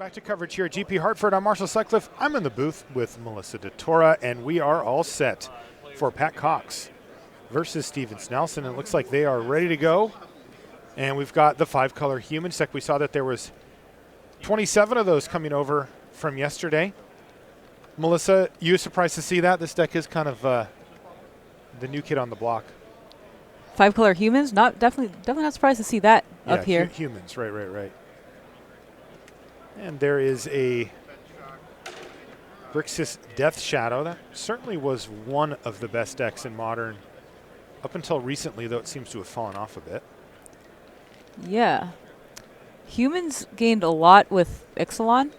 Back to coverage here at GP Hartford. I'm Marshall Sutcliffe. I'm in the booth with Melissa DeTora, and we are all set for Pat Cox versus Steven Snelson. It looks like they are ready to go. And we've got the 5-color humans deck. We saw that there was 27 of those coming over from yesterday. Melissa, you surprised to see that? This deck is kind of the new kid on the block. 5-color humans? Definitely not surprised to see that up here. Humans, right. And there is a Grixis Death Shadow. That certainly was one of the best decks in Modern up until recently, though it seems to have fallen off a bit. Yeah. Humans gained a lot with Ixalan.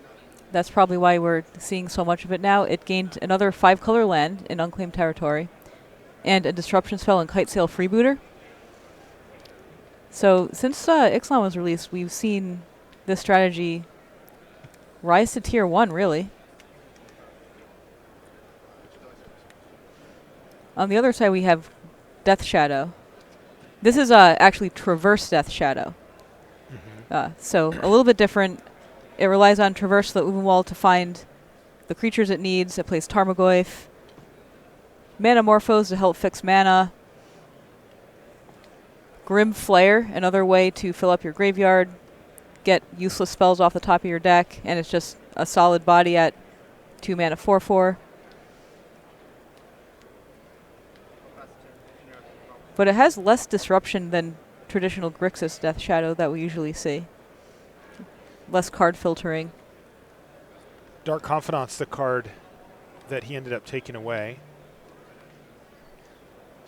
That's probably why we're seeing so much of it now. It gained another 5-color land in unclaimed territory and a disruption spell in Kitesail Freebooter. So since Ixalan was released, we've seen this strategy rise to tier 1, really. On the other side, we have Death Shadow. This is actually Traverse Death Shadow. So a little bit different. It relies on Traverse the Ubenwald to find the creatures it needs. It plays Tarmogoyf. Mana Morphos to help fix mana. Grim Flare, another way to fill up your graveyard. Get useless spells off the top of your deck, and it's just a solid body at 2 mana 4/4. But it has less disruption than traditional Grixis Death Shadow that we usually see. Less card filtering. Dark Confidant's the card that he ended up taking away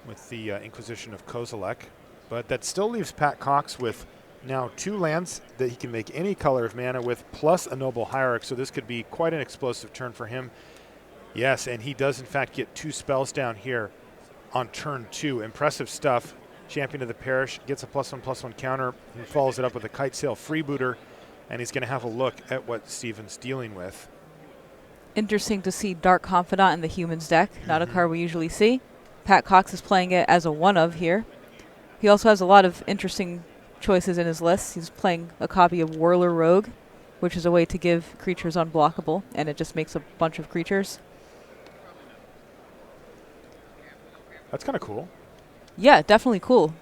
with the Inquisition of Kozilek. But that still leaves Pat Cox with now 2 lands that he can make any color of mana with, plus a Noble Hierarch, so this could be quite an explosive turn for him. Yes, and he does in fact get 2 spells down here on turn 2. Impressive stuff. Champion of the Parish gets a +1/+1 counter. He follows it up with a Kitesail Freebooter, and he's going to have a look at what Steven's dealing with. Interesting to see Dark Confidant in the humans deck, not a card we usually see. Pat Cox is playing it as a 1-of here. He also has a lot of interesting choices in his list. He's playing a copy of Whirler Rogue, which is a way to give creatures unblockable, and it just makes a bunch of creatures. That's kind of cool. Yeah, definitely cool.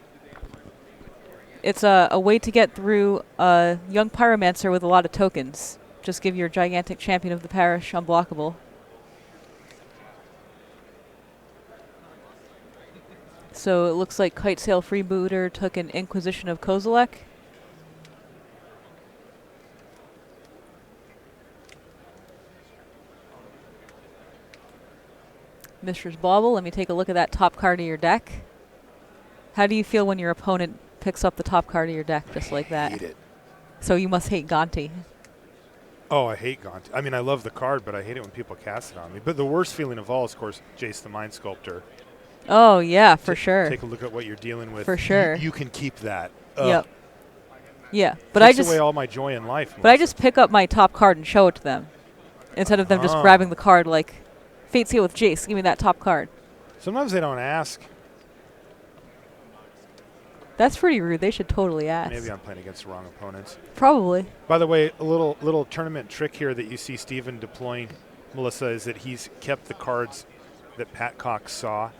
It's a way to get through a young Pyromancer with a lot of tokens. Just give your gigantic Champion of the Parish unblockable. So it looks like Kitesail Freebooter took an Inquisition of Kozilek. Mistress Bauble, let me take a look at that top card of your deck. How do you feel when your opponent picks up the top card of your deck just like that? I hate it. So you must hate Gonti. Oh, I hate Gaunt. I mean, I love the card, but I hate it when people cast it on me. But the worst feeling of all is, of course, Jace the Mind Sculptor. Oh, yeah, for sure. Take a look at what you're dealing with. For sure. You can keep that. Yep. Yeah, but Takes away all my joy in life. But I just pick up my top card and show it to them, instead of them just grabbing the card like, Fate's Seal with Jace, give me that top card. Sometimes they don't ask. That's pretty rude. They should totally ask. Maybe I'm playing against the wrong opponents. Probably. By the way, a little tournament trick here that you see Steven deploying, Melissa, is that he's kept the cards that Pat Cox saw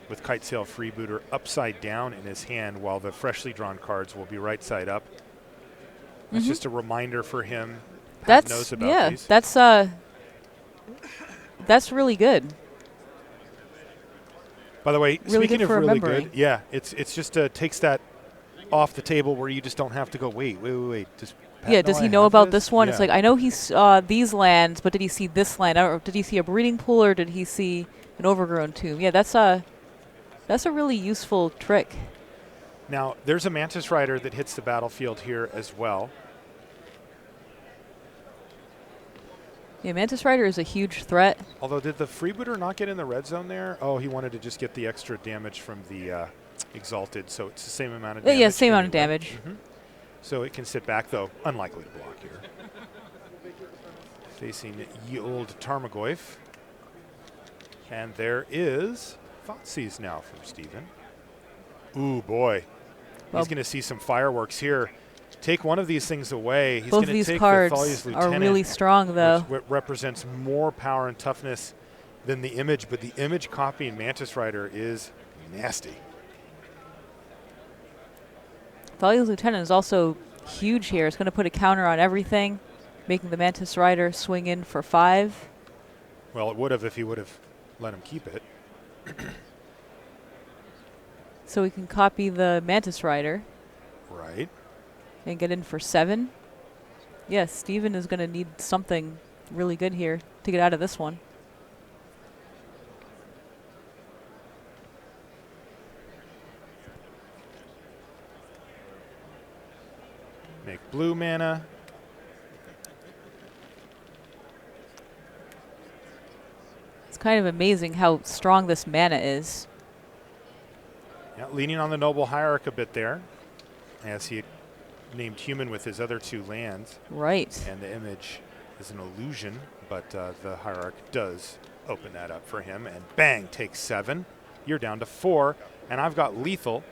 with Kitesail Freebooter upside down in his hand, while the freshly drawn cards will be right side up. It's just a reminder for him. Pat knows about these. That's really good. By the way, really speaking of really remembering. good, yeah, it's just takes that off the table where you just don't have to go, wait. Does he know about this one? Yeah. It's like, I know he saw these lands, but did he see this land? I don't know, did he see a breeding pool, or did he see an overgrown tomb? Yeah, that's a really useful trick. Now, there's a Mantis Rider that hits the battlefield here as well. Yeah, Mantis Rider is a huge threat. Although, did the Freebooter not get in the red zone there? Oh, he wanted to just get the extra damage from the Exalted, so it's the same amount of damage. Yeah, same amount of damage. So it can sit back, though. Unlikely to block here. Facing ye old Tarmogoyf. And there is Thoughtseize now from Steven. Ooh, boy. Well, he's going to see some fireworks here. Take one of these things away. He's Both going of to these take cards the Thalia's are Lieutenant, really strong, though. which represents more power and toughness than the image, but the image copy in Mantis Rider is nasty. Thalia's Lieutenant is also huge here. It's going to put a counter on everything, making the Mantis Rider swing in for 5. Well, it would have if he would have let him keep it. So we can copy the Mantis Rider. Right. And get in for 7. Yes, Steven is going to need something really good here to get out of this one. Make blue mana. It's kind of amazing how strong this mana is. Yeah, leaning on the Noble Hierarch a bit there, as he named human with his other 2 lands. Right. And the image is an illusion, but the Hierarch does open that up for him. And bang, takes 7. You're down to 4, and I've got lethal.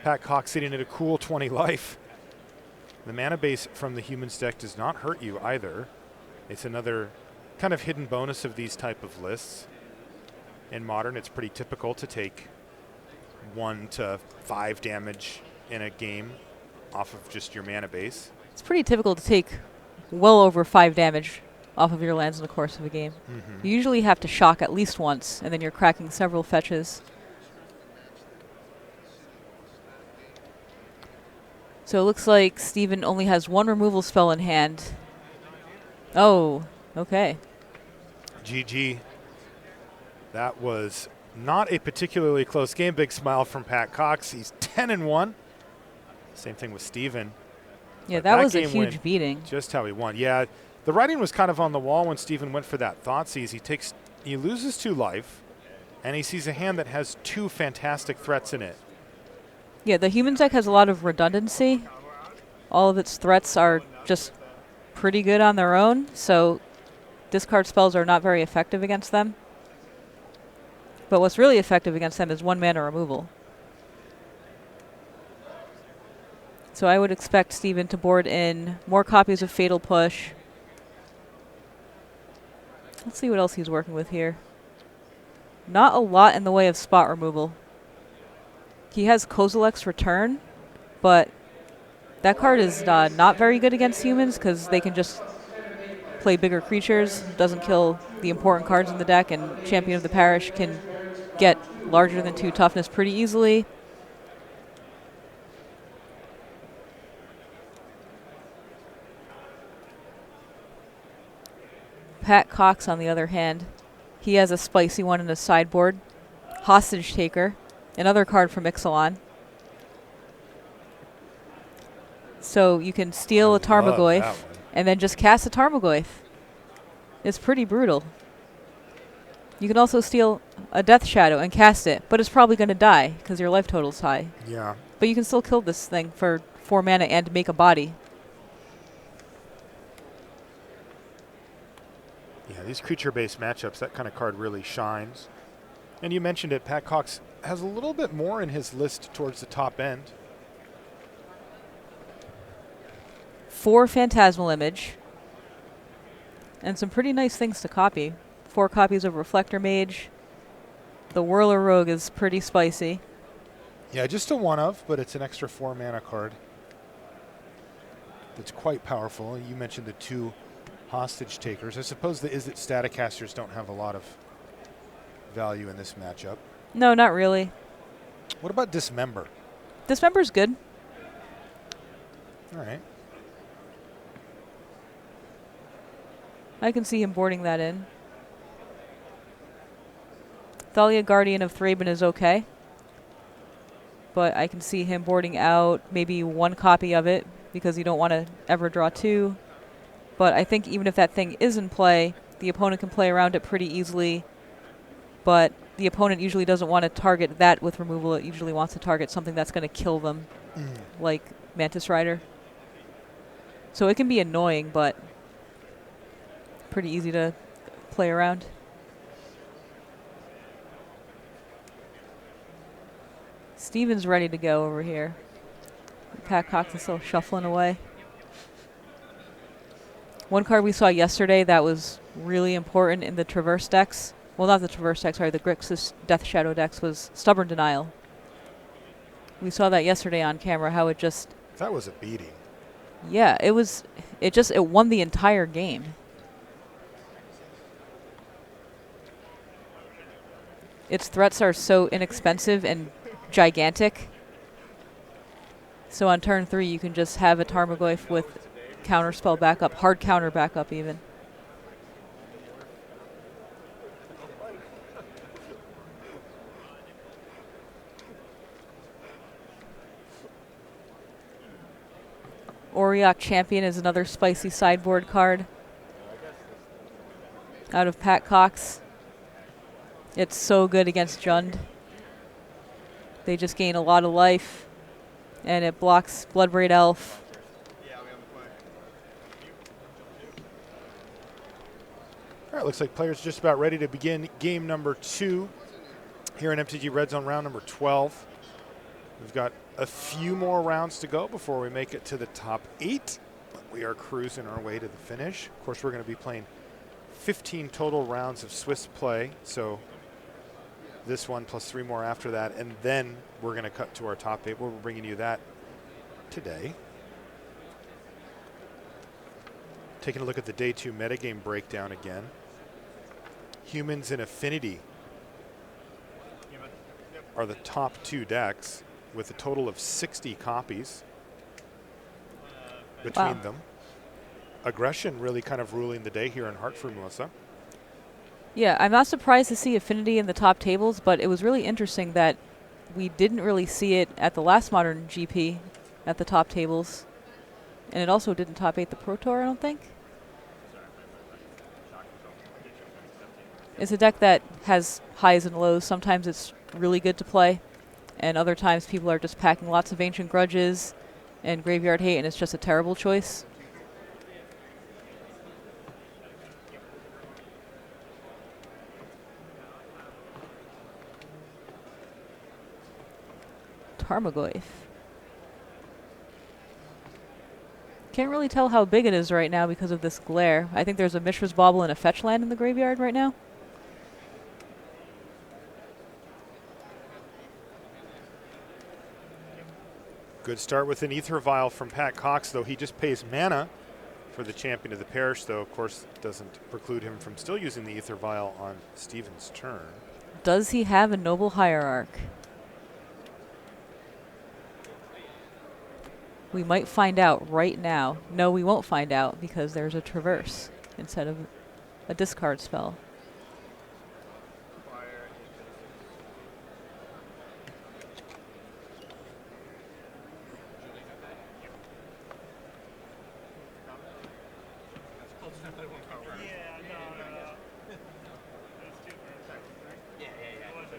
Pat Cox sitting at a cool 20 life. The mana base from the human's deck does not hurt you either. It's another kind of hidden bonus of these type of lists. In Modern, it's pretty typical to take 1 to 5 damage in a game off of just your mana base. It's pretty typical to take well over 5 damage off of your lands in the course of a game. You usually have to shock at least once, and then you're cracking several fetches. So it looks like Steven only has 1 removal spell in hand. Oh, okay. GG. That was not a particularly close game. Big smile from Pat Cox. He's 10-1. Same thing with Steven. Yeah, But that was a game huge went beating. Just how he won. Yeah, the writing was kind of on the wall when Steven went for that Thoughtseize. He loses 2 life, and he sees a hand that has 2 fantastic threats in it. Yeah, the human deck has a lot of redundancy. All of its threats are just pretty good on their own, so discard spells are not very effective against them. But what's really effective against them is 1 mana removal. So I would expect Steven to board in more copies of Fatal Push. Let's see what else he's working with here. Not a lot in the way of spot removal. He has Kozilek's Return, but that card is not very good against humans because they can just play bigger creatures, doesn't kill the important cards in the deck, and Champion of the Parish can get larger than 2 toughness pretty easily. Pat Cox, on the other hand, he has a spicy one in his sideboard. Hostage Taker, another card from Ixalan. So you can steal a Tarmogoyf and then just cast a Tarmogoyf. It's pretty brutal. You can also steal a Death Shadow and cast it, but it's probably going to die because your life total's high. Yeah. But you can still kill this thing for 4 mana and make a body. Yeah, these creature-based matchups, that kind of card really shines. And you mentioned it, Pat Cox has a little bit more in his list towards the top end. 4 Phantasmal Image. And some pretty nice things to copy. 4 copies of Reflector Mage. The Whirler Rogue is pretty spicy. Yeah, just a 1 of, but it's an extra 4 mana card. That's quite powerful. You mentioned the 2 Hostage Takers. I suppose the Izzet Staticasters don't have a lot of value in this matchup. No, not really. What about Dismember? Dismember's good. All right. I can see him boarding that in. Thalia, Guardian of Thraben is okay. But I can see him boarding out maybe 1 copy of it because you don't want to ever draw 2. But I think even if that thing is in play, the opponent can play around it pretty easily. But the opponent usually doesn't want to target that with removal. It usually wants to target something that's going to kill them, like Mantis Rider. So it can be annoying, but pretty easy to play around. Steven's ready to go over here. Pat Cox is still shuffling away. One card we saw yesterday that was really important in the Traverse decks, well, not the Traverse decks, sorry, the Grixis Death Shadow decks, was Stubborn Denial. We saw that yesterday on camera, how it just... That was a beating. Yeah, it won the entire game. Its threats are so inexpensive and gigantic. So on turn 3, you can just have a Tarmogoyf with counterspell backup, hard counter backup even. Auriok Champion is another spicy sideboard card out of Pat Cox. It's so good against Jund. They just gain a lot of life, and it blocks Bloodbraid Elf. All right, looks like players just about ready to begin game number 2 here in MTG Red Zone round number 12. We've got a few more rounds to go before we make it to the top 8. We are cruising our way to the finish. Of course, we're going to be playing 15 total rounds of Swiss play, so this one plus 3 more after that, and then we're going to cut to our top 8. We're bringing you that today. Taking a look at the day 2 metagame breakdown again. Humans and Affinity are the top 2 decks with a total of 60 copies between them. Aggression really kind of ruling the day here in Hartford, Melissa. Yeah, I'm not surprised to see Affinity in the top tables, but it was really interesting that we didn't really see it at the last Modern GP at the top tables. And it also didn't top 8 the Pro Tour, I don't think. It's a deck that has highs and lows. Sometimes it's really good to play, and other times people are just packing lots of Ancient Grudges and Graveyard Hate, and it's just a terrible choice. Tarmogoyf. Can't really tell how big it is right now because of this glare. I think there's a Mishra's Bauble and a fetch land in the graveyard right now. Good start with an Ether Vial from Pat Cox, though he just pays mana for the Champion of the Parish, though of course doesn't preclude him from still using the Ether Vial on Steven's turn. Does he have a Noble Hierarch? We might find out right now. No, we won't find out because there's a Traverse instead of a discard spell.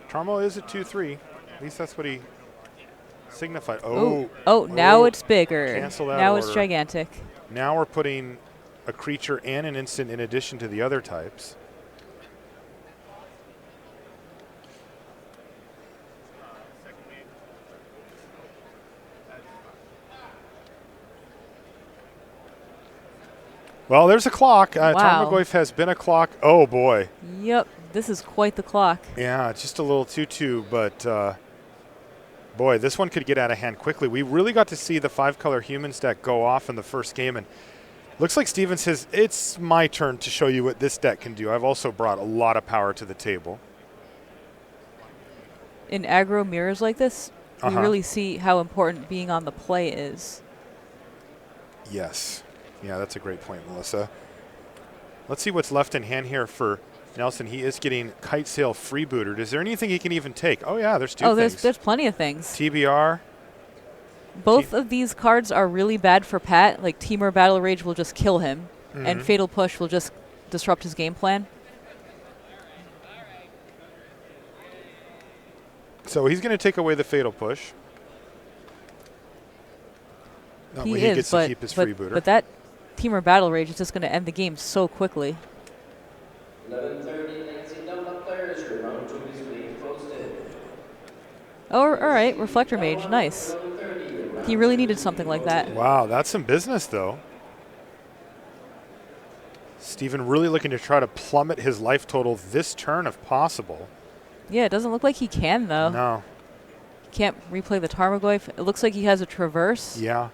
Tarmo is a 2/3. At least that's what he signified. Now it's bigger. Cancel that now order. It's gigantic. Now we're putting a creature and an instant in addition to the other types. Well, there's a clock. Wow. Tarmogoyf has been a clock. Oh, boy. Yep, this is quite the clock. Yeah, just a little 2/2, but boy, this one could get out of hand quickly. We really got to see the 5-color Humans deck go off in the first game, and looks like Steven says, it's my turn to show you what this deck can do. I've also brought a lot of power to the table. In aggro mirrors like this, we really see how important being on the play is. Yes. Yeah, that's a great point, Melissa. Let's see what's left in hand here for Nelson. He is getting Kite Sail freebooted. Is there anything he can even take? Oh, yeah, there's 2 things. There's plenty of things. TBR. Both of these cards are really bad for Pat. Like, Temur Battle Rage will just kill him, and Fatal Push will just disrupt his game plan. So he's going to take away the Fatal Push. That way he gets to keep his freebooter. But that Temur Battle Rage is just going to end the game so quickly. 11:30, ladies and gentlemen, players, your round 2 is being posted. Oh, all right, Reflector Mage, nice. He really needed something like that. Wow, that's some business, though. Steven really looking to try to plummet his life total this turn if possible. Yeah, it doesn't look like he can, though. No. He can't replay the Tarmogoyf. It looks like he has a Traverse. Yeah.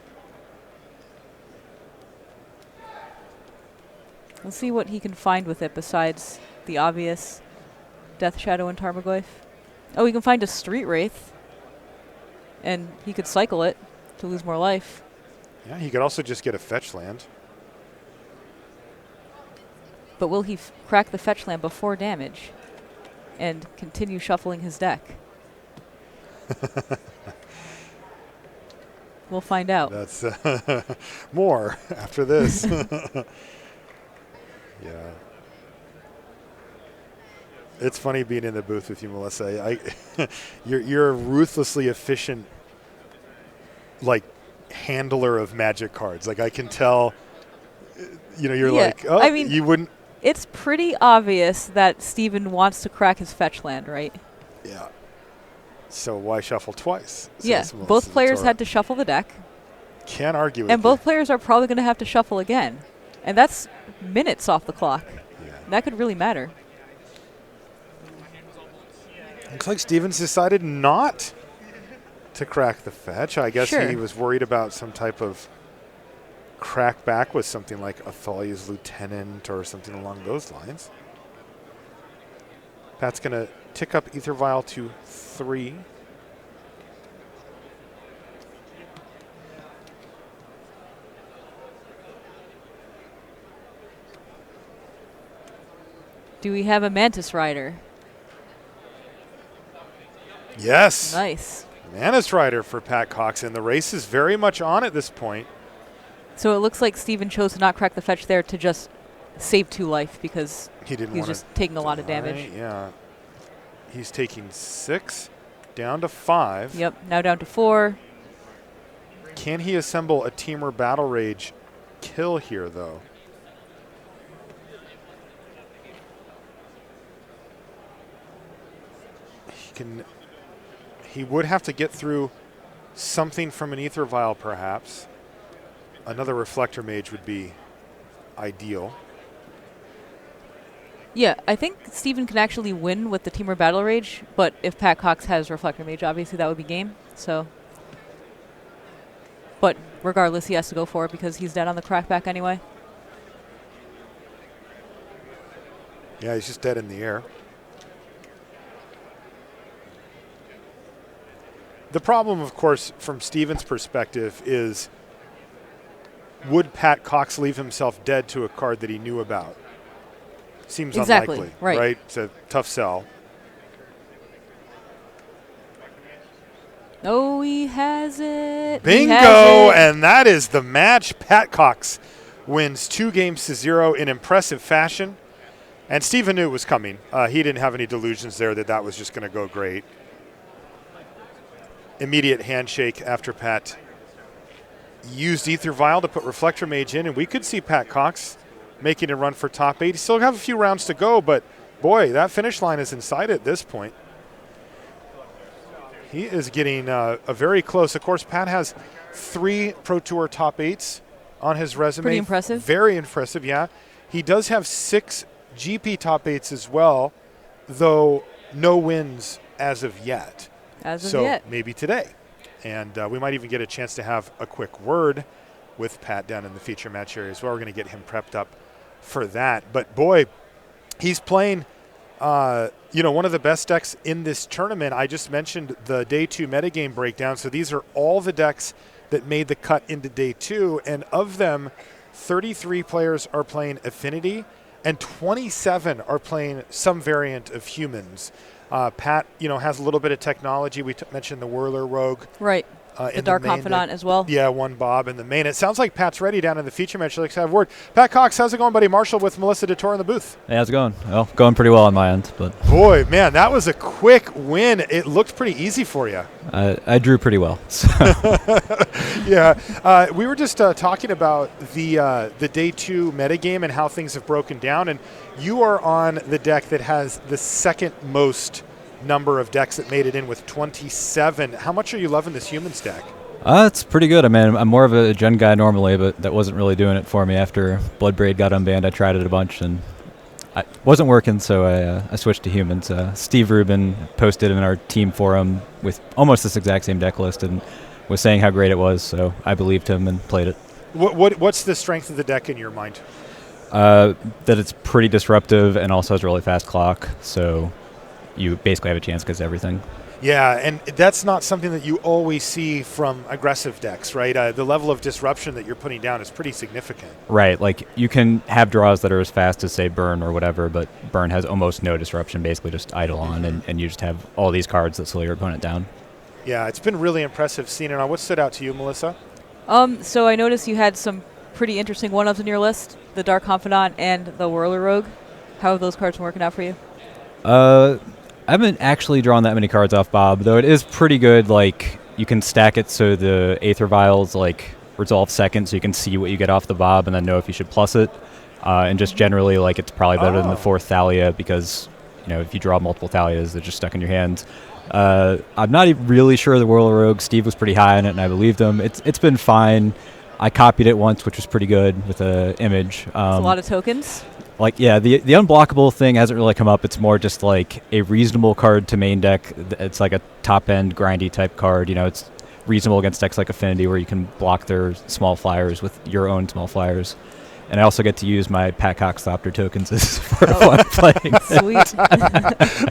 Let's see what he can find with it besides the obvious Death Shadow and Tarmogoyf. Oh, he can find a Street Wraith. And he could cycle it to lose more life. Yeah, he could also just get a fetch land. But will he crack the fetch land before damage and continue shuffling his deck? We'll find out. That's more after this. Yeah. It's funny being in the booth with you, Melissa. You're a ruthlessly efficient, like, handler of Magic cards. Like, I can tell, you're like, oh, I mean, you wouldn't. It's pretty obvious that Steven wants to crack his fetch land, right? Yeah. So why shuffle twice? Yes, both players had to shuffle the deck. Can't argue with And both players are probably going to have to shuffle again. And that's minutes off the clock. Yeah. That could really matter. Looks like Stevens decided not to crack the fetch. I guess he was worried about some type of crack back with something like Athalia's Lieutenant or something along those lines. Pat's going to tick up Ether Vial to 3. Do we have a Mantis Rider? Yes. Nice. Mantis Rider for Pat Cox, and the race is very much on at this point. So it looks like Steven chose to not crack the fetch there to just save 2 life because he was just taking a lot of damage. Yeah. He's taking 6, down to 5. Yep, now down to 4. Can he assemble a Teamer Battle Rage kill here, though? He would have to get through something from an Ether Vial, perhaps. Another Reflector Mage would be ideal. Yeah, I think Steven can actually win with the Teamer Battle Rage, but if Pat Cox has Reflector Mage, obviously that would be game. So, but regardless, he has to go for it because he's dead on the crackback anyway. Yeah, he's just dead in the air. The problem, of course, from Steven's perspective is, would Pat Cox leave himself dead to a card that he knew about? Seems unlikely, right? It's a tough sell. Oh, he has it. Bingo! Has it. And that is the match. Pat Cox wins 2-0 in impressive fashion. And Steven knew it was coming. He didn't have any delusions there that was just going to go great. Immediate handshake after Pat used Ether Vial to put Reflector Mage in, and we could see Pat Cox making a run for top 8. He still have a few rounds to go, but boy, that finish line is in sight at this point. He is getting a very close. Of course, Pat has 3 Pro Tour top 8s on his resume. Pretty impressive. Very impressive, yeah. He does have 6 GP top 8s as well, though no wins as of yet. So maybe today. And we might even get a chance to have a quick word with Pat down in the feature match area as well. We're going to get him prepped up for that. But, boy, he's playing, one of the best decks in this tournament. I just mentioned the Day 2 metagame breakdown. So these are all the decks that made the cut into Day 2. And of them, 33 players are playing Affinity, and 27 are playing some variant of Humans. Pat, has a little bit of technology. We mentioned the Whirler Rogue. Right. The Dark Confidant as well. Yeah, one Bob in the main. It sounds like Pat's ready down in the feature match. Let's have a word. Pat Cox, how's it going, buddy? Marshall with Melissa DeTore in the booth. Hey, how's it going? Well, going pretty well on my end. But boy, man, that was a quick win. It looked pretty easy for you. I drew pretty well. So. Yeah. We were just talking about the Day 2 metagame and how things have broken down. And you are on the deck that has the second most number of decks that made it in with 27. How much are you loving this Humans deck? It's pretty good. I mean, I'm more of a gen guy normally, but that wasn't really doing it for me after Bloodbraid got unbanned. I tried it a bunch, and it wasn't working, so I switched to humans. Steve Rubin posted in our team forum with almost this exact same deck list and was saying how great it was, so I believed him and played it. What's the strength of the deck in your mind? That it's pretty disruptive and also has a really fast clock, so you basically have a chance against everything. Yeah, and that's not something that you always see from aggressive decks, right? The level of disruption that you're putting down is pretty significant. Right, like you can have draws that are as fast as, say, Burn or whatever, but Burn has almost no disruption, basically just idle on, and you just have all these cards that slow your opponent down. Yeah, it's been really impressive seeing it on. What stood out to you, Melissa? So I noticed you had some pretty interesting one-ups in your list, the Dark Confidant and the Whirler Rogue. How have those cards been working out for you? I haven't actually drawn that many cards off Bob, though it is pretty good. Like, you can stack it so the Aether Vials, like, resolve second, so you can see what you get off the Bob and then know if you should plus it. And just generally, like, it's probably better than the fourth Thalia because, you know, if you draw multiple Thalias, they're just stuck in your hands. I'm not even really sure of the Whirler Rogue. Steve was pretty high on it, and I believed him. It's been fine. I copied it once, which was pretty good with an image. It's a lot of tokens. Like, yeah, the unblockable thing hasn't really come up. It's more just like a reasonable card to main deck. It's like a top-end grindy type card. You know, it's reasonable against decks like Affinity where you can block their small flyers with your own small flyers. And I also get to use my Pat Cox Thopter tokens as part of what I'm playing. Sweet.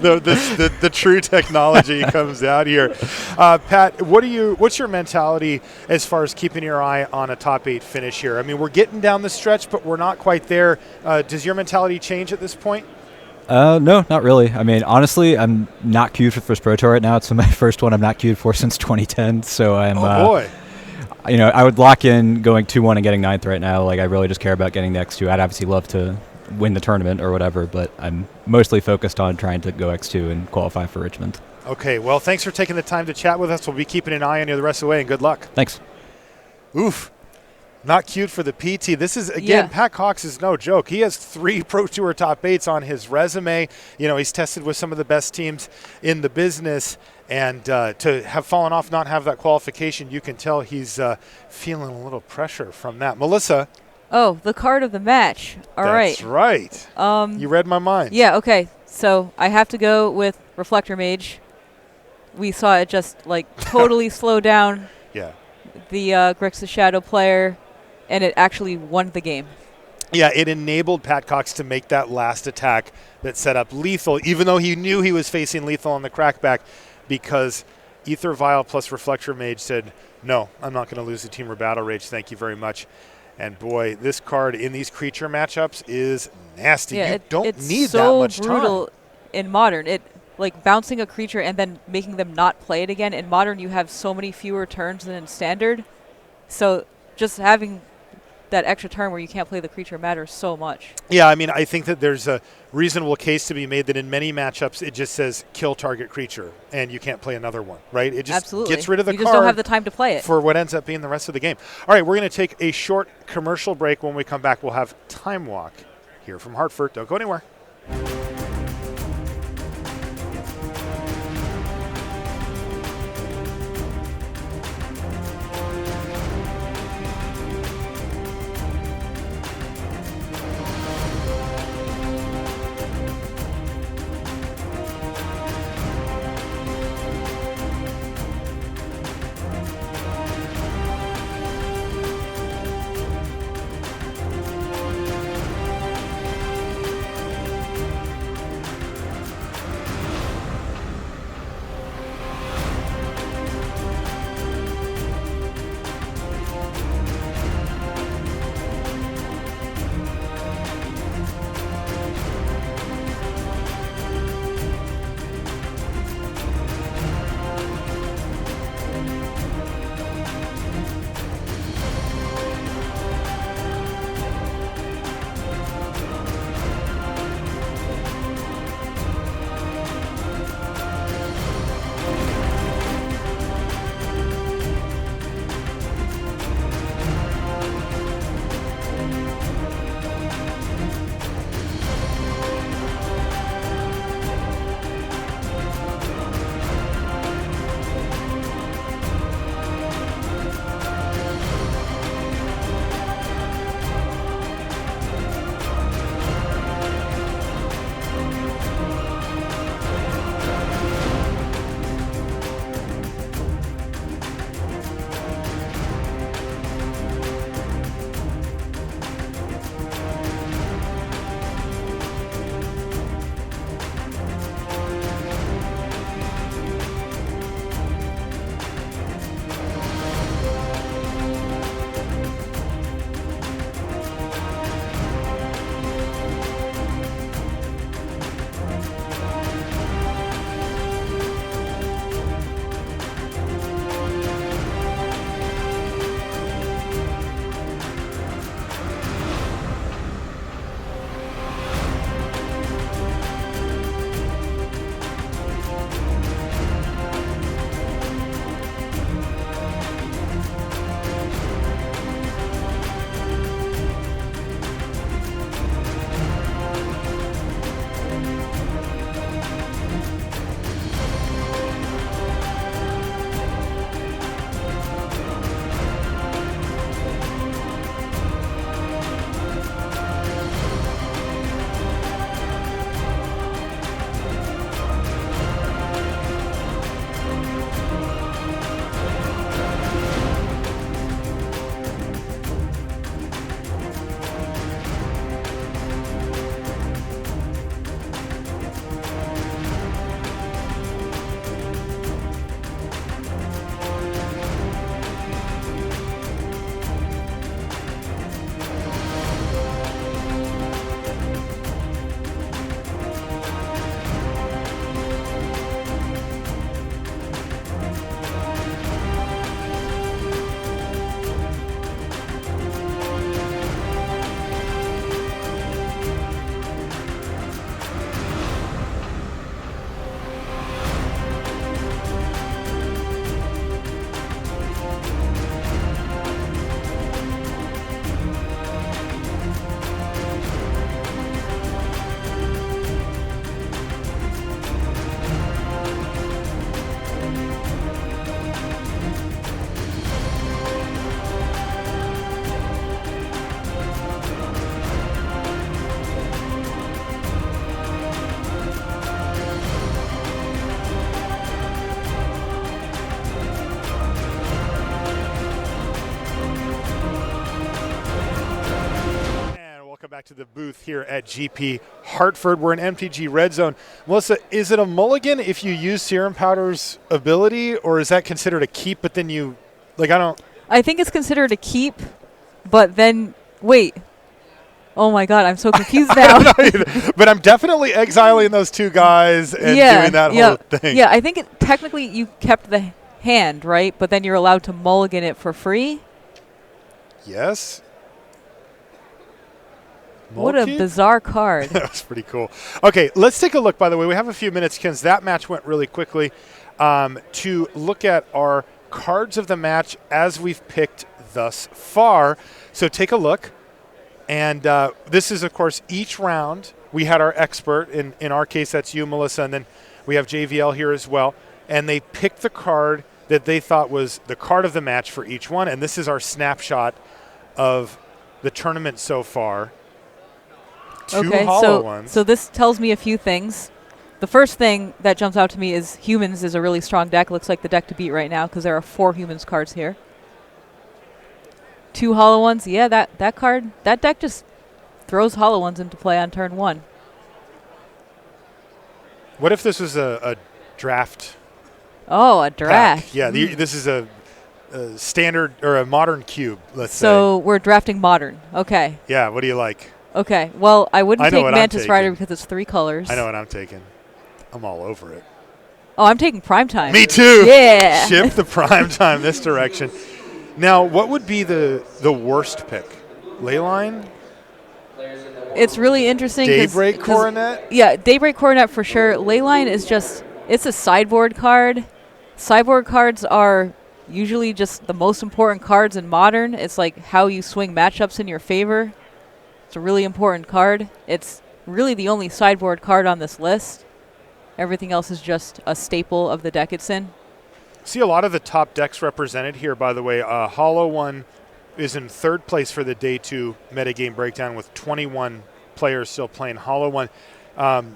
the true technology comes out here. Pat, what's your mentality as far as keeping your eye on a top 8 finish here? I mean, we're getting down the stretch, but we're not quite there. Does your mentality change at this point? No, not really. I mean, honestly, I'm not queued for the first Pro Tour right now. It's my first one I'm not queued for since 2010. So I'm. Oh boy. You know, I would lock in going 2-1 and getting 9th right now. Like, I really just care about getting the X2. I'd obviously love to win the tournament or whatever, but I'm mostly focused on trying to go X2 and qualify for Richmond. Okay, well, thanks for taking the time to chat with us. We'll be keeping an eye on you the rest of the way, and good luck. Thanks. Oof. Not cute for the PT. This is, again, Pat Cox is no joke. He has 3 Pro Tour top 8s on his resume. You know, he's tested with some of the best teams in the business. And to have fallen off, not have that qualification, you can tell he's feeling a little pressure from that. Melissa. Oh, the card of the match. All right. That's right. You read my mind. Yeah, okay. So I have to go with Reflector Mage. We saw it just, like, totally slow down the Grixis Shadow player, and it actually won the game. Yeah, it enabled Pat Cox to make that last attack that set up lethal, even though he knew he was facing lethal on the crackback, because Aether Vial plus Reflector Mage said, no, I'm not going to lose the Team or Battle Rage, thank you very much. And boy, this card in these creature matchups is nasty. Yeah, you don't need so that much brutal time. In Modern. It, like, bouncing a creature and then making them not play it again. In Modern, you have so many fewer turns than in Standard. So just having that extra turn where you can't play the creature matters so much. Yeah, I mean, I think that there's a reasonable case to be made that in many matchups it just says kill target creature and you can't play another one, right? It just gets rid of the card. You just don't have the time to play it. For what ends up being the rest of the game. All right, we're going to take a short commercial break. When we come back, we'll have Time Walk here from Hartford. Don't go anywhere. back to the booth here at GP Hartford. We're in MTG Red Zone. Melissa, is it a mulligan if you use Serum Powder's ability, or is that considered a keep, but then you, like, I don't. I think it's considered a keep, but then, wait. Oh my God, I'm so confused now. I don't know either, but I'm definitely exiling those two guys and doing that whole thing. Yeah, I think technically you kept the hand, right? But then you're allowed to mulligan it for free. Yes. What a bizarre card. That was pretty cool. Okay, let's take a look, by the way. We have a few minutes, because that match went really quickly, to look at our cards of the match as we've picked thus far. So take a look. And this is, of course, each round. We had our expert. In our case, that's you, Melissa. And then we have JVL here as well. And they picked the card that they thought was the card of the match for each one. And this is our snapshot of the tournament so far. Two hollow ones. So this tells me a few things. The first thing that jumps out to me is Humans is a really strong deck. Looks like the deck to beat right now, because there are 4 Humans cards here. 2 hollow ones. Yeah, that deck just throws hollow ones into play on turn 1. What if this was a draft? Oh, a draft. Pack? Yeah, this is a standard or a modern cube, let's say. So we're drafting modern. Okay. Yeah, what do you like? Okay. Well, I wouldn't take Mantis Rider taking. because it's 3 colors. I know what I'm taking. I'm all over it. Oh, I'm taking Primetime. Me too. Yeah. Ship the Primetime this direction. Now, what would be the worst pick? Leyline? It's really interesting. Daybreak Coronet? Yeah, Daybreak Coronet for sure. Leyline is just, it's a sideboard card. Sideboard cards are usually just the most important cards in Modern. It's like how you swing matchups in your favor. It's a really important card. It's really the only sideboard card on this list. Everything else is just a staple of the deck it's in. See a lot of the top decks represented here, by the way. Hollow One is in 3rd place for the Day 2 metagame breakdown, with 21 players still playing Hollow One.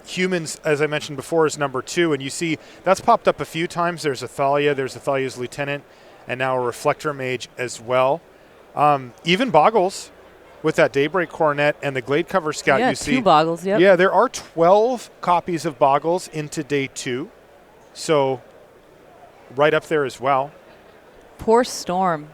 Humans, as I mentioned before, is number 2, and you see that's popped up a few times. There's Athalia, there's Athalia's Lieutenant, and now a Reflector Mage as well. Even Boggles with that Daybreak Coronet and the Glade Cover Scout, you see. 2 Boggles, yep. Yeah, there are 12 copies of Boggles into Day 2, so right up there as well. Poor Storm.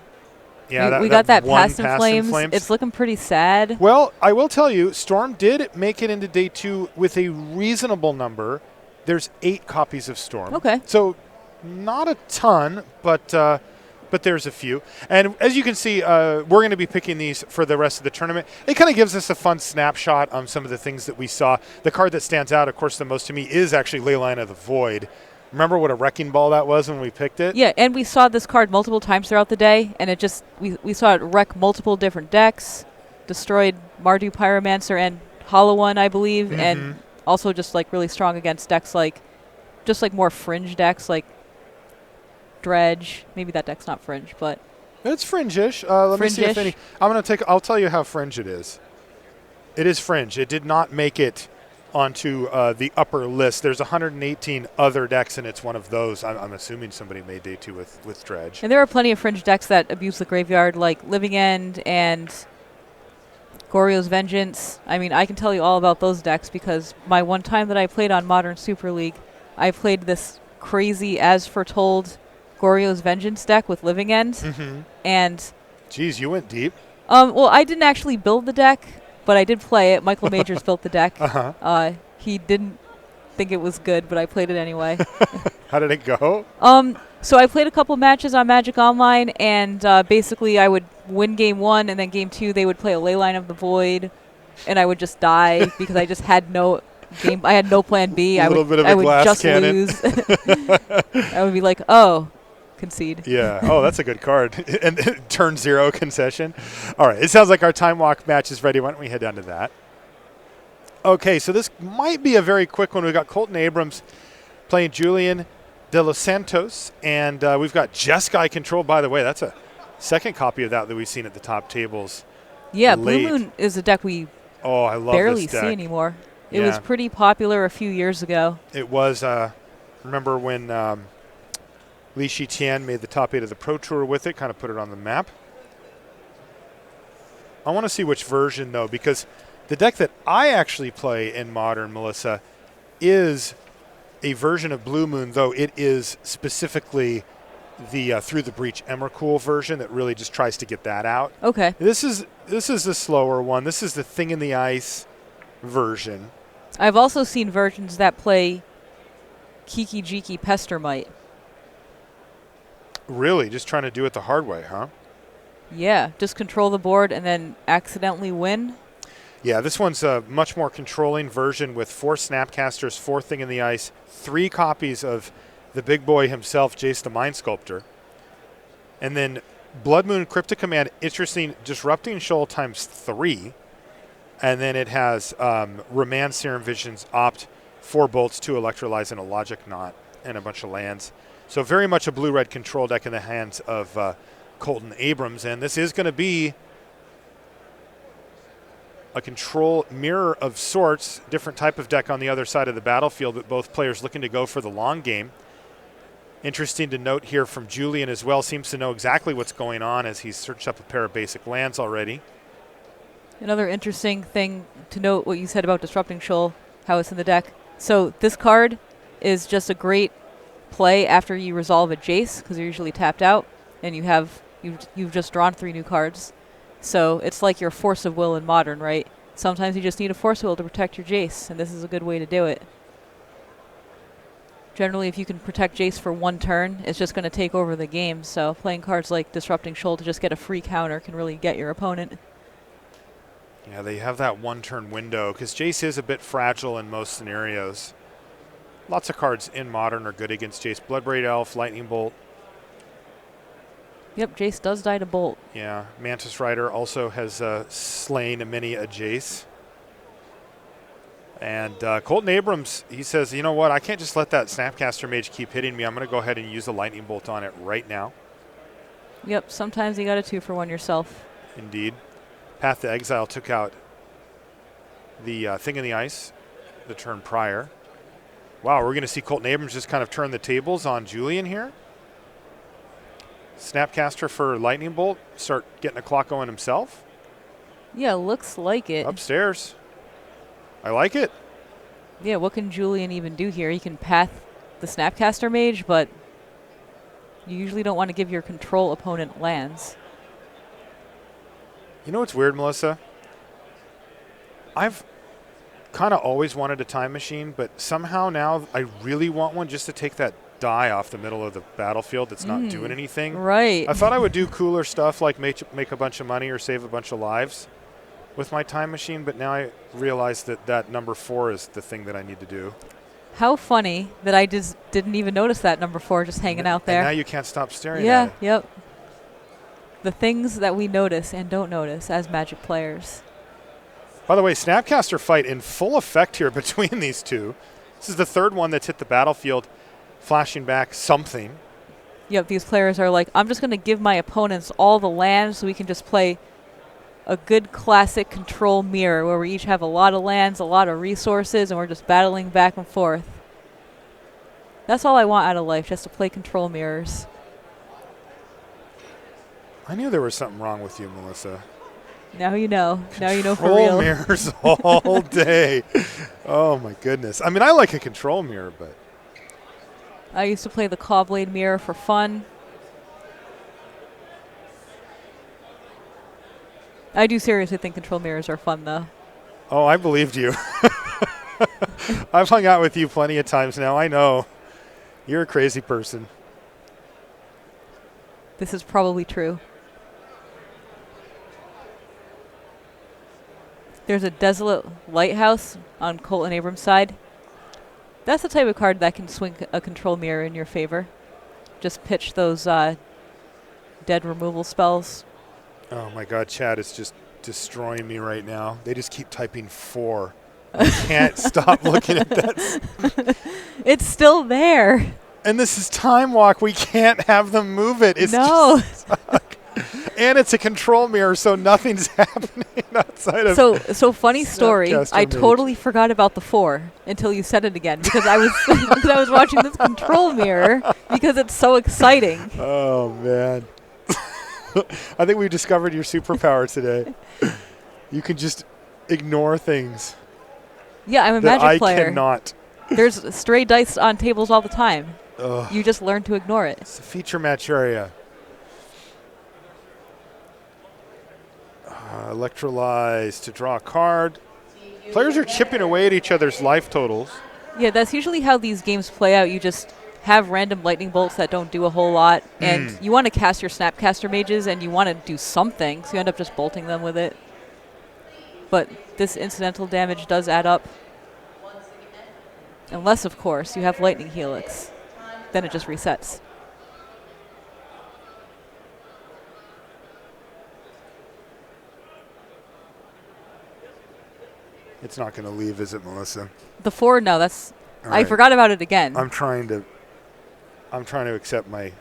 Yeah, we got that one Past in Flames. It's looking pretty sad. Well, I will tell you, Storm did make it into Day 2 with a reasonable number. There's 8 copies of Storm. Okay. So not a ton, but there's a few. And as you can see, we're going to be picking these for the rest of the tournament. It kind of gives us a fun snapshot on some of the things that we saw. The card that stands out, of course, the most to me is actually Leyline of the Void. Remember what a wrecking ball that was when we picked it? Yeah, and we saw this card multiple times throughout the day, and it just we saw it wreck multiple different decks, destroyed Mardu Pyromancer and Hollow One, I believe, and also just like really strong against decks like more fringe decks like Dredge. Maybe that deck's not fringe, but it's fringe-ish. Let me see if any. I'll tell you how fringe it is. It is fringe. It did not make it onto the upper list. There's 118 other decks, and it's one of those. I'm assuming somebody made Day 2 with Dredge. And there are plenty of fringe decks that abuse the graveyard, like Living End and Goryo's Vengeance. I mean, I can tell you all about those decks because my one time that I played on Modern Super League, I played this crazy As Foretold Goryo's Vengeance deck with Living End. And geez, you went deep. Well, I didn't actually build the deck, but I did play it. Michael Majors built the deck. He didn't think it was good, but I played it anyway. How did it go? So I played a couple matches on Magic Online, and basically I would win game 1, and then game 2 they would play a Leyline of the Void, and I would just die because I just had no game. I had no plan B. I would just cannon. lose. I would be like, oh, concede. Yeah. Oh, that's a good card. And turn 0 concession. All right. It sounds like our time walk match is ready. Why don't we head down to that? Okay. So this might be a very quick one. We've got Colton Abrams playing Julian de los Santos. And we've got Jeskai control. By the way, that's a second copy of that we've seen at the top tables. Yeah. Late. Blue Moon is a deck we I love barely this deck. see anymore. It was pretty popular a few years ago. It was. Remember when Li Shiqian made the top 8 of the Pro Tour with it, kind of put it on the map. I want to see which version, though, because The deck that I actually play in Modern, Melissa, is a version of Blue Moon, though it is specifically the Through the Breach Emrakul version that really just tries to get that out. Okay. This is the slower one. This is the Thing in the Ice version. I've also seen versions that play Kiki Jiki Pestermite. Really, just trying to do it the hard way, huh? Yeah, just control the board and then accidentally win. Yeah, this one's a much more controlling version with 4 Snapcasters, 4 Thing in the Ice, 3 copies of the big boy himself, Jace the Mind Sculptor. And then Blood Moon Cryptic Command, interesting, Disrupting Shoal times 3. And then it has Remand Serum Visions, Opt, 4 Bolts, 2 Electrolyze, and a Logic Knot, and a bunch of lands. So very much a blue-red control deck in the hands of Colton Abrams. And this is going to be a control mirror of sorts, different type of deck on the other side of the battlefield, but both players looking to go for the long game. Interesting to note here from Julian as well, seems to know exactly what's going on as he's searched up a pair of basic lands already. Another interesting thing to note what you said about Disrupting Shoal, how it's in the deck. So this card is just a great play after you resolve a Jace, because you're usually tapped out, and you've just drawn 3 new cards. So it's like your Force of Will in Modern, right? Sometimes you just need a Force of Will to protect your Jace, and this is a good way to do it. Generally, if you can protect Jace for 1 turn, it's just going to take over the game. So playing cards like Disrupting Shoal to just get a free counter can really get your opponent. Yeah, they have that 1-turn window because Jace is a bit fragile in most scenarios. Lots of cards in Modern are good against Jace. Bloodbraid Elf, Lightning Bolt. Yep, Jace does die to Bolt. Yeah, Mantis Rider also has slain many a Jace. And Colton Abrams, he says, you know what, I can't just let that Snapcaster Mage keep hitting me. I'm going to go ahead and use a Lightning Bolt on it right now. Yep, sometimes you got a 2-for-1 yourself. Indeed. Path to Exile took out the Thing in the Ice the turn prior. Wow, we're going to see Colton Abrams just kind of turn the tables on Julian here. Snapcaster for Lightning Bolt, start getting a clock going himself. Yeah, looks like it. Upstairs. I like it. Yeah, what can Julian even do here? He can path the Snapcaster Mage, but you usually don't want to give your control opponent lands. You know what's weird, Melissa? I've kind of always wanted a time machine, but somehow now I really want one just to take that die off the middle of the battlefield that's not doing anything. Right. I thought I would do cooler stuff like make a bunch of money or save a bunch of lives with my time machine, but now I realize that number 4 is the thing that I need to do. How funny that I just didn't even notice that number 4 just hanging out there. And now you can't stop staring at it. Yep. The things that we notice and don't notice as Magic players. By the way, Snapcaster fight in full effect here between these two. This is the 3rd one that's hit the battlefield, flashing back something. Yep, these players are like, I'm just going to give my opponents all the lands so we can just play a good classic control mirror where we each have a lot of lands, a lot of resources, and we're just battling back and forth. That's all I want out of life, just to play control mirrors. I knew there was something wrong with you, Melissa. Now you know. Now you know for Control real. mirrors all day. Oh, my goodness. I mean, I like a control mirror, but... I used to play the Cawblade mirror for fun. I do seriously think control mirrors are fun, though. Oh, I believed you. I've hung out with you plenty of times now. I know. You're a crazy person. This is probably true. There's a Desolate Lighthouse on Colton Abrams' side. That's the type of card that can swing a control mirror in your favor. Just pitch those dead removal spells. Oh, my God. Chat is just destroying me right now. They just keep typing 4. I can't stop looking at that. It's still there. And this is Time Walk. We can't have them move it. It's no. And it's a control mirror, so nothing's happening outside of... So funny story. I totally forgot about the 4 until you said it again because I was because I was watching this control mirror because it's so exciting. Oh, man. I think we discovered your superpower today. You can just ignore things Yeah, I'm a that Magic I player. cannot. There's stray dice on tables all the time. Ugh. You just learn to ignore it. It's a feature match area. Electrolyze to draw a card. Players are chipping away at each other's life totals. Yeah, that's usually how these games play out. You just have random lightning bolts that don't do a whole lot, and you want to cast your Snapcaster mages, and you want to do something, so you end up just bolting them with it. But this incidental damage does add up. Unless, of course, you have Lightning Helix. Then it just resets. It's not going to leave, is it, Melissa? The 4, no, that's... All I right. forgot about it again. I'm trying to accept my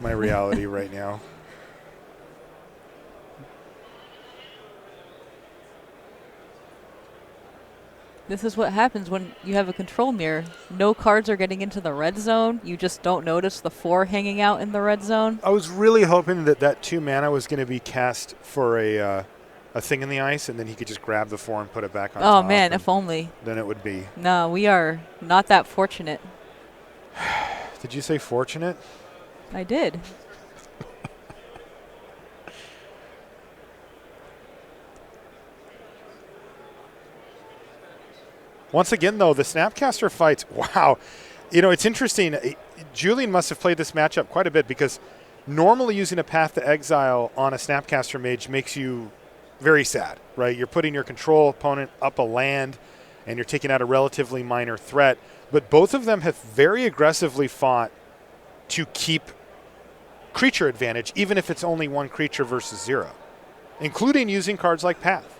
reality right now. This is what happens when you have a control mirror. No cards are getting into the red zone. You just don't notice the 4 hanging out in the red zone. I was really hoping that 2 mana was going to be cast for a thing in the ice, and then he could just grab the 4 and put it back on top. Oh, man, and if only. then it would be. No, we are not that fortunate. Did you say fortunate? I did. Once again, though, the Snapcaster fights, wow. You know, it's interesting. Julian must have played this matchup quite a bit because normally using a Path to Exile on a Snapcaster mage makes you very sad, right? You're putting your control opponent up a land and you're taking out a relatively minor threat. But both of them have very aggressively fought to keep creature advantage, even if it's only 1 creature versus 0, including using cards like Path.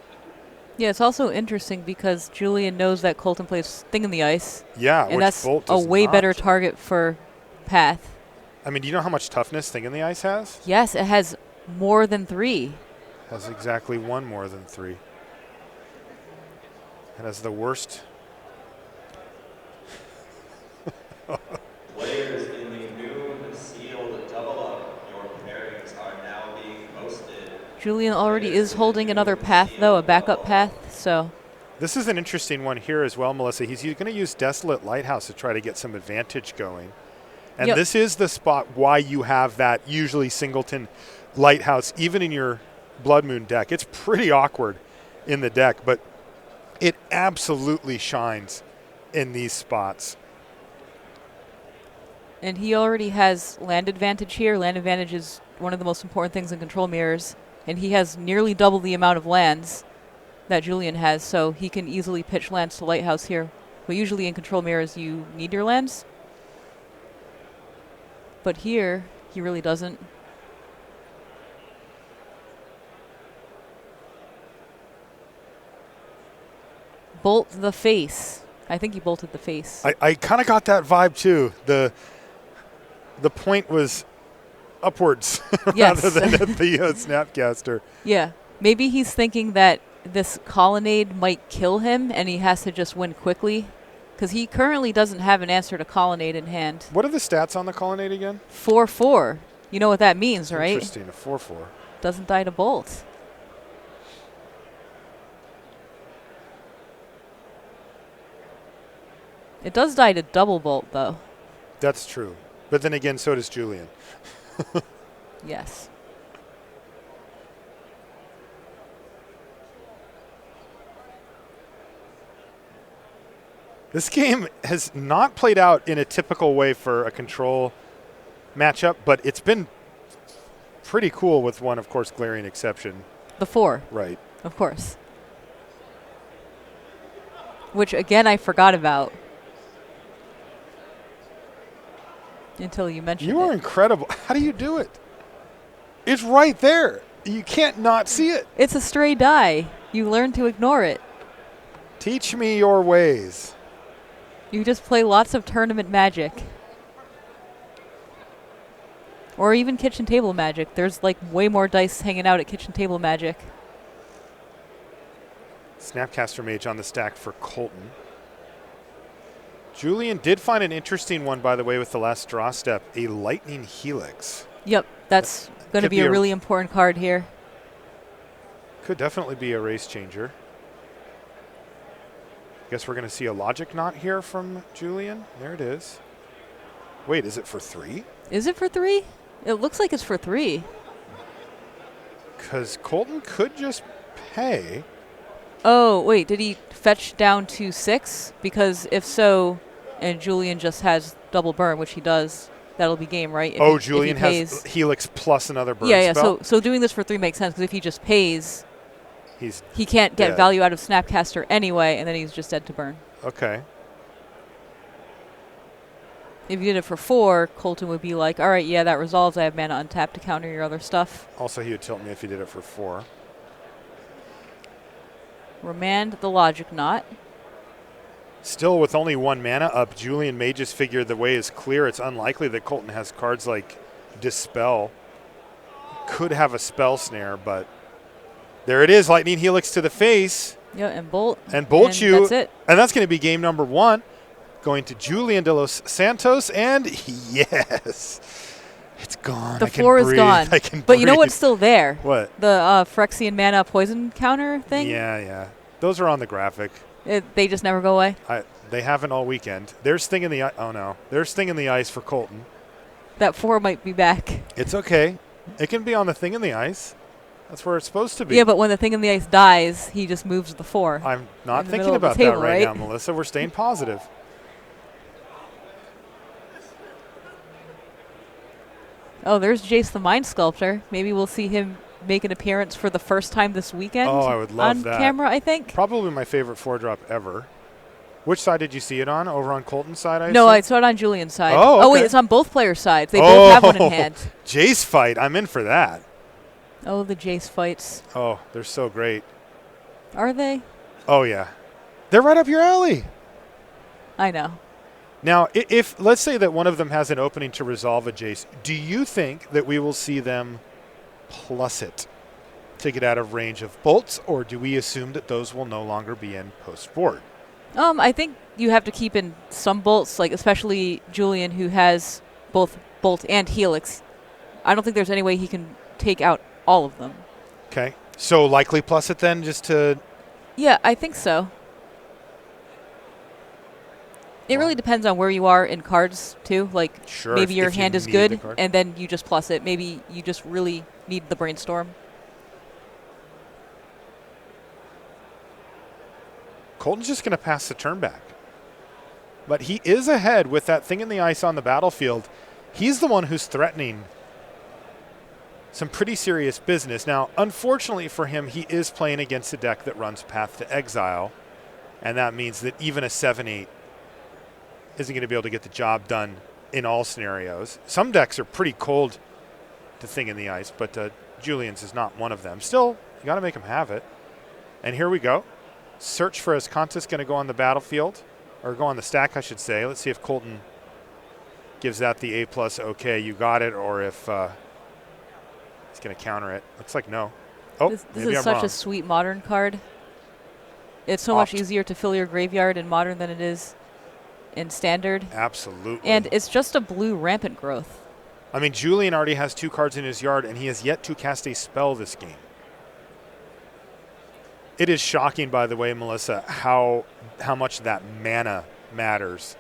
Yeah, it's also interesting because Julian knows that Colton plays Thing in the Ice. Yeah, and which that's Bolt a does way not. better target for Path. I mean, do you know how much toughness Thing in the Ice has? Yes, it has more than 3. Has exactly 1 more than 3. It has the worst. Players in the noon sealed double up. Your pairings are now being posted. Julian already is holding another path, though, a backup path, so... This is an interesting one here as well, Melissa. He's going to use Desolate Lighthouse to try to get some advantage going. And Yep. this is the spot why you have that usually singleton Lighthouse, even in your Blood Moon deck. It's pretty awkward in the deck, but it absolutely shines in these spots. And he already has land advantage here. Land advantage is one of the most important things in control mirrors. And he has nearly double the amount of lands that Julian has, so he can easily pitch lands to Lighthouse here. But usually in control mirrors, you need your lands. But here, he really doesn't. Bolt the face. I think he bolted the face. I kind of got that vibe too. The point was upwards Yes. rather than at the Snapcaster. Yeah. Maybe he's thinking that this colonnade might kill him and he has to just win quickly. Because he currently doesn't have an answer to colonnade in hand. What are the stats on the colonnade again? 4/4. You know what that means, right? Interesting, a 4/4. Doesn't die to bolt. It does die to double bolt, though. That's true. But then again, so does Julian. Yes. This game has not played out in a typical way for a control matchup, but it's been pretty cool with one, of course, glaring exception. The 4, Right. of course. Which, again, I forgot about. Until you mentioned You are it. incredible. How do you do it? It's right there. You can't not see it. It's a stray die. You learn to ignore it. Teach me your ways. You just play lots of tournament Magic. Or even kitchen table Magic. There's like way more dice hanging out at kitchen table Magic. Snapcaster Mage on the stack for Colton. Julian did find an interesting one, by the way, with the last draw step, a Lightning Helix. Yep, that's going to could be be a a- really important card here. Could definitely be a race changer. Guess we're going to see a logic knot here from Julian. There it is. Wait, is it for 3? Is it for 3? It looks like it's for 3. Because Colton could just pay. Oh, wait, did he fetch down to 6? Because if so, and Julian just has double burn, which he does, that'll be game, right? If Julian if he pays, has Helix plus another burn yeah, spell? so doing this for 3 makes sense, because if he just pays, He's he can't get dead. value out of Snapcaster anyway, and then he's just dead to burn. okay. If you did it for 4, Colton would be like, all right, yeah, that resolves. I have mana untapped to counter your other stuff. Also, he would tilt me if he did it for 4. Remand the logic knot. Still, with only 1 mana up, Julian may just figure the way is clear. It's unlikely that Colton has cards like Dispel. Could have a Spell Snare, but there it is. Lightning Helix to the face. Yeah, and bolt. And bolt and you. That's it. And that's going to be game number 1. Going to Julian de los Santos. And yes, it's gone. The I can 4 is breathe. gone. I can But you know breathe. what's still there? What? The Phyrexian mana poison counter thing? Yeah. Those are on the graphic. They just never go away? They haven't all weekend. There's Sting in the ice. Oh, no. There's Sting in the ice for Colton. That 4 might be back. It's okay. It can be on the Thing in the ice. That's where it's supposed to be. Yeah, but when the thing in the ice dies, he just moves the 4. I'm not in the thinking middle of the about table, that right now, right? Melissa. We're staying positive. Oh, there's Jace the Mind Sculptor. Maybe we'll see him make an appearance for the first time this weekend. Oh, I would love on that. camera, I think. Probably my favorite 4-drop ever. Which side did you see it on? Over on Colton's side, I No, assume? I saw it on Julian's side. Oh, wait, okay. it's on both players' sides. They both have one in hand. Jace fight. I'm in for that. Oh, the Jace fights. Oh, they're so great. Are they? Oh, yeah. They're right up your alley. I know. Now, if let's say that one of them has an opening to resolve a Jace, do you think that we will see them plus it to get out of range of bolts, or do we assume that those will no longer be in post-board? I think you have to keep in some bolts, like especially Julian, who has both bolt and helix. I don't think there's any way he can take out all of them. Okay. So likely plus it then, just to... Yeah, I think so. It really depends on where you are in cards, too. Like, Sure, maybe your if you hand is need the good, card. and then you just plus it. Maybe you just really need the brainstorm. Colton's just going to pass the turn back. But he is ahead with that thing in the ice on the battlefield. He's the one who's threatening some pretty serious business. Now, unfortunately for him, he is playing against a deck that runs Path to Exile, and that means that even a 7-8 isn't going to be able to get the job done in all scenarios. Some decks are pretty cold to Thing in the Ice, but Julian's is not one of them. Still, you got to make him have it. And here we go. Search for Santos going to go on the battlefield, or go on the stack, I should say. Let's see if Colton gives that the A+, okay, you got it, or if he's going to counter it. Looks like no. Oh, This maybe is I'm such wrong. a sweet Modern card. It's so much Opt. easier to fill your graveyard in Modern than it is in Standard. Absolutely. And it's just a blue Rampant Growth. I mean, Julian already has 2 cards in his yard, and he has yet to cast a spell this game. It is shocking, by the way, Melissa, how much that mana matters.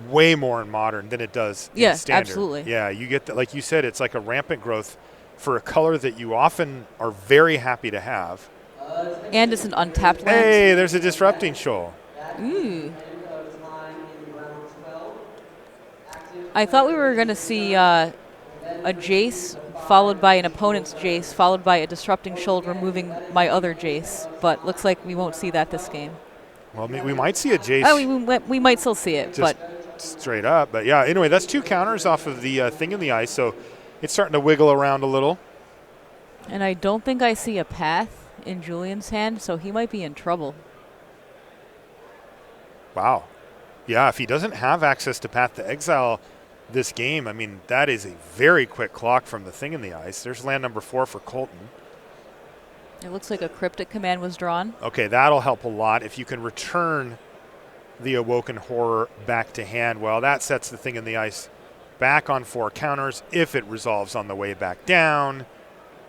Way more in Modern than it does Yeah, in Standard. absolutely. Yeah, you get that. Like you said, it's like a Rampant Growth for a color that you often are very happy to have. And it's an untapped land. Hey, there's a Disrupting Shoal. Ooh. I thought we were going to see a Jace followed by an opponent's Jace followed by a Disrupting Shoal removing my other Jace, but looks like we won't see that this game. Well, we might see a Jace. Oh, we might still see it, just but straight up. But yeah, anyway, that's 2 counters off of the Thing in the Ice, so it's starting to wiggle around a little. and I don't think I see a path in Julian's hand, so he might be in trouble. Wow. Yeah, if he doesn't have access to Path to Exile this game, I mean, that is a very quick clock from the Thing in the Ice. There's land number 4 for Colton. It looks like a Cryptic command was drawn. Okay, that'll help a lot. If you can return the Awoken Horror back to hand, well, that sets the Thing in the Ice back on 4 counters. If it resolves on the way back down,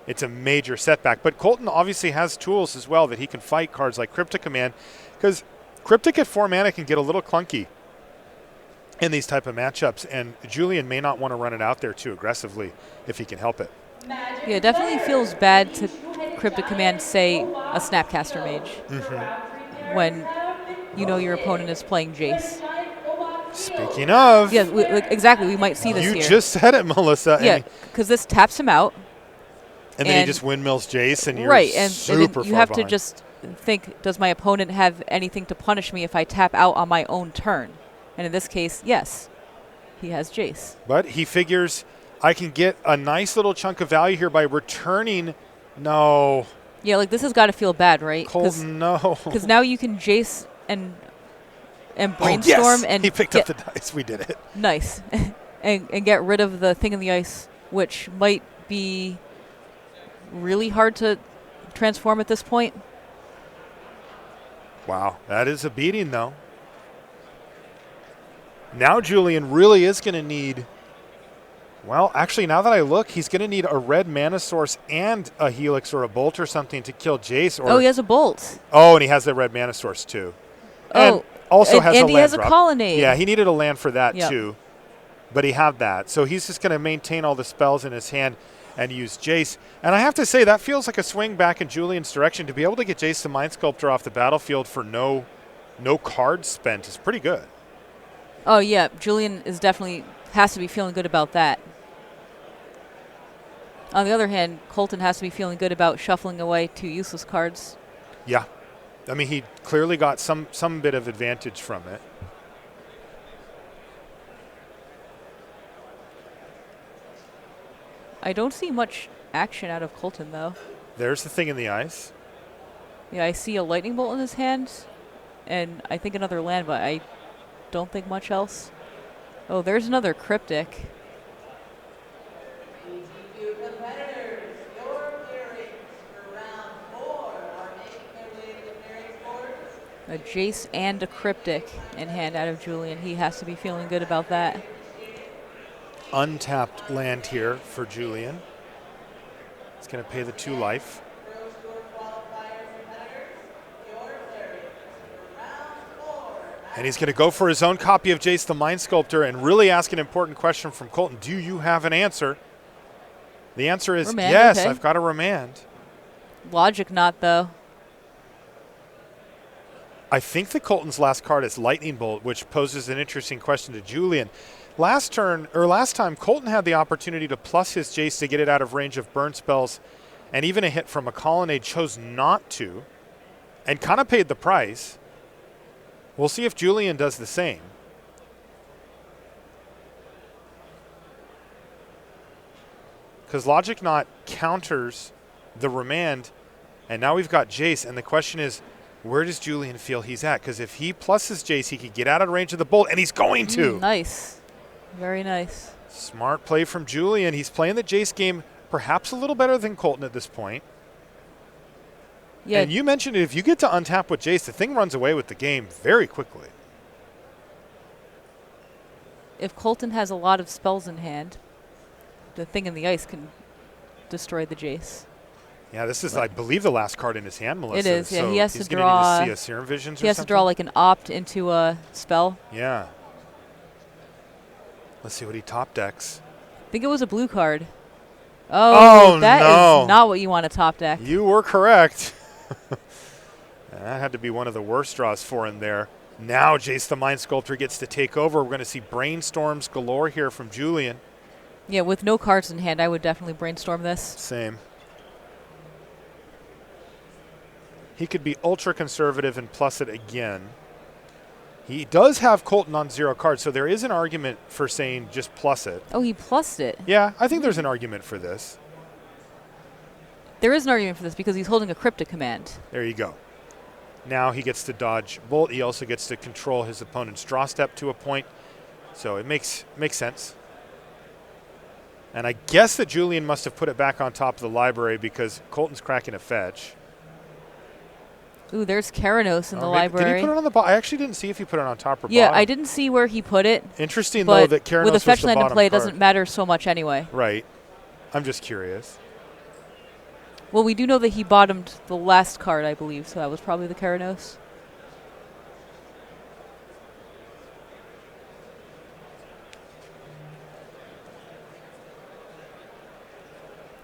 it's a major setback. But Colton obviously has tools as well that he can fight cards like Cryptic Command, because Cryptic at 4 mana can get a little clunky in these type of matchups, and Julian may not want to run it out there too aggressively if he can help it. Yeah, it definitely feels bad to Cryptic Command, say, a Snapcaster Mage when you know your opponent is playing Jace. Speaking of, Yeah, exactly. We might see this you here. just said it, Melissa. Yeah, because this taps him out. And then he just windmills Jace, and you're right, and super you far have behind. to just think, does my opponent have anything to punish me if I tap out on my own turn? And in this case, yes, he has Jace. But he figures, I can get a nice little chunk of value here by returning. No. Yeah, like this has got to feel bad, right? Colton, no. Because now you can Jace and brainstorm yes! and He picked up the dice. We did it. Nice. and get rid of the thing in the ice, which might be really hard to transform at this point. Wow, that is a beating, though. Now Julian really is going to need, well, actually, now that I look, he's going to need a red mana source and a Helix or a Bolt or something to kill Jace. Or Oh, he has a Bolt. Oh, and he has the red mana source, too. Oh, and also has a and he land has drop. a Colonnade. Yeah, he needed a land for that, Yep. too. But he had that. So he's just going to maintain all the spells in his hand and use Jace. And I have to say, that feels like a swing back in Julian's direction. To be able to get Jace the Mind Sculptor off the battlefield for no cards spent is pretty good. Oh, yeah. Julian is definitely has to be feeling good about that. On the other hand, Colton has to be feeling good about shuffling away 2 useless cards. Yeah. I mean, he clearly got some bit of advantage from it. I don't see much action out of Colton, though. There's the thing in the ice. Yeah, I see a Lightning Bolt in his hand, and I think another land, but I don't think much else. Oh, there's another Cryptic. A Jace and a Cryptic in hand out of Julian. He has to be feeling good about that. Untapped land here for Julian. He's going to pay the 2 life. And he's going to go for his own copy of Jace the Mind Sculptor and really ask an important question from Colton. Do you have an answer? The answer is Remand, yes, okay. I've got a remand. Logic not, though. I think that Colton's last card is Lightning Bolt, which poses an interesting question to Julian. Last time, Colton had the opportunity to plus his Jace to get it out of range of burn spells and even a hit from a Colonnade, chose not to, and kind of paid the price. We'll see if Julian does the same. Because Logic Knot counters the remand, and now we've got Jace, and the question is, where does Julian feel he's at? Because if he pluses Jace, he could get out of range of the Bolt, and he's going to. Nice. Very nice. Smart play from Julian. He's playing the Jace game perhaps a little better than Colton at this point. Yeah. And you mentioned it, if you get to untap with Jace, the thing runs away with the game very quickly. If Colton has a lot of spells in hand, the thing in the ice can destroy the Jace. Yeah, this is, I believe, the last card in his hand, Melissa. It is, yeah. So He has to he's draw. gonna need to see a Serum Visions He or has to something? draw like an opt into a spell. Yeah. Let's see what he top decks. I think it was a blue card. Oh, that no. is not what you want to top deck. You were correct. That had to be one of the worst draws for him there. Now Jace the Mind Sculptor gets to take over. We're going to see brainstorms galore here from Julian. Yeah, with no cards in hand, I would definitely brainstorm this. Same. He could be ultra conservative and plus it again. He does have Colton on 0 cards, so there is an argument for saying just plus it. Oh, he plussed it. Yeah, I think there's an argument for this. There is an argument for this because he's holding a Cryptic Command. There you go. Now he gets to dodge Bolt. He also gets to control his opponent's draw step to a point. So it makes sense. And I guess that Julian must have put it back on top of the library because Colton's cracking a fetch. Ooh, there's Keranos in the Or maybe- library. Did he put it on the bottom? I actually didn't see if he put it on top or Yeah, bottom. I didn't see where he put it. Interesting, though, But that Keranos with a was fetch the land in bottom play, it card. doesn't matter so much anyway. Right. I'm just curious. Well, we do know that he bottomed the last card, I believe, so that was probably the Keranos.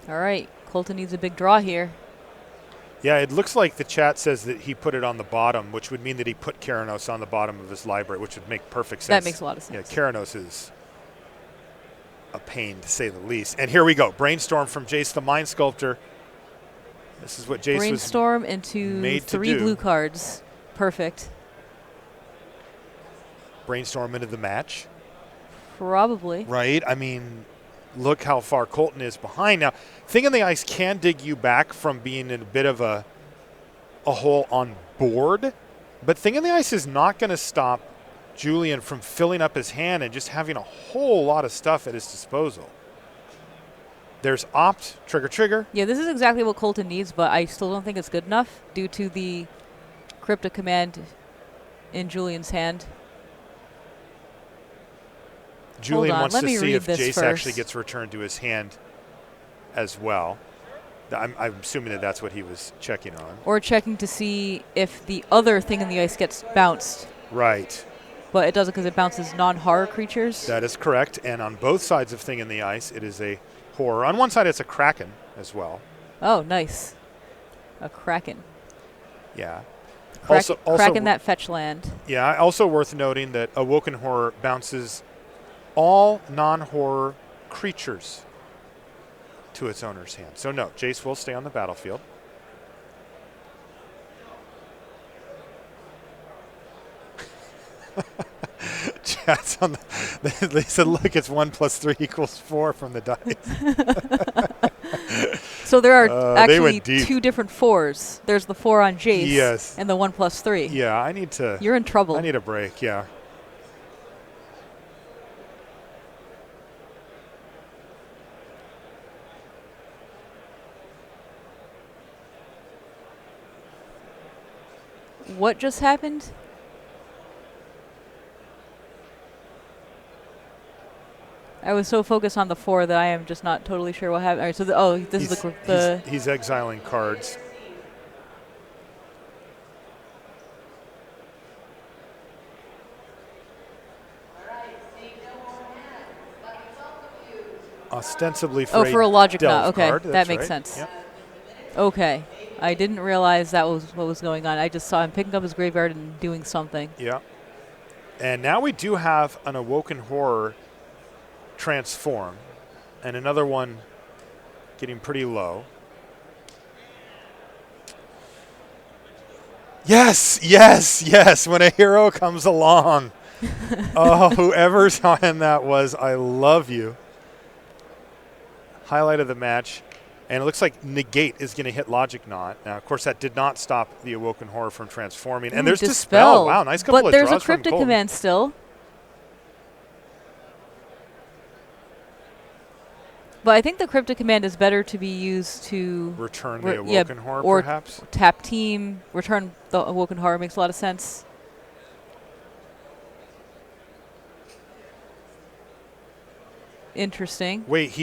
All right, Colton needs a big draw here. Yeah, it looks like the chat says that he put it on the bottom, which would mean that he put Keranos on the bottom of his library, which would make perfect sense. That makes a lot of sense. Yeah, Keranos is a pain, to say the least. And here we go. Brainstorm from Jace the Mind Sculptor. This is what Jace Brainstorm was into made to 3 do. blue cards. Perfect. Brainstorm into the match. Probably. Right? I mean, look how far Colton is behind. Now, Thing in the Ice can dig you back from being in a bit of a hole on board, but Thing in the Ice is not going to stop Julian from filling up his hand and just having a whole lot of stuff at his disposal. There's Opt, Trigger. Yeah, this is exactly what Colton needs, but I still don't think it's good enough due to the Cryptic Command in Julian's hand. Julian on, wants let to me see read if this Jace actually first. gets returned to his hand as well. I'm assuming that that's what he was checking on. Or checking to see if the other Thing in the Ice gets bounced. Right. But it doesn't because it bounces non-horror creatures. That is correct. And on both sides of Thing in the Ice, it is a horror. On one side, it's a Kraken as well. Oh, nice. A Kraken. Yeah. Kraken that fetch land. Yeah, also worth noting that Awoken Horror bounces all non-horror creatures to its owner's hand. So no, Jace will stay on the battlefield. Chat's on the they said, look, it's 1 + 3 = 4 from the dice. So there are they actually went deep. 2 different 4s. There's the 4 on Jace Yes. and the 1 + 3. Yeah, I need to. You're in trouble. I need a break, yeah. What just happened? I was so focused on the 4 that I am just not totally sure what happened. All right, so this is the He's exiling cards. Ostensibly for a logic delve knot. Okay, card. that That's makes right. sense. Yep. Okay, I didn't realize that was what was going on. I just saw him picking up his graveyard and doing something. Yeah. And now we do have an Awoken Horror transform, and another one getting pretty low. Yes, yes, yes, when a hero comes along. Oh, whoever's on that was, I love you. Highlight of the match. And it looks like Negate is going to hit Logic Knot. Now, of course, that did not stop the Awoken Horror from transforming. And there's Dispel. Wow, nice couple of But there's draws a Cryptic from Colton. Command still. But I think the Cryptic Command is better to be used to Return the Awoken Horror, or perhaps? tap team, return the Awoken Horror makes a lot of sense. Interesting. Wait,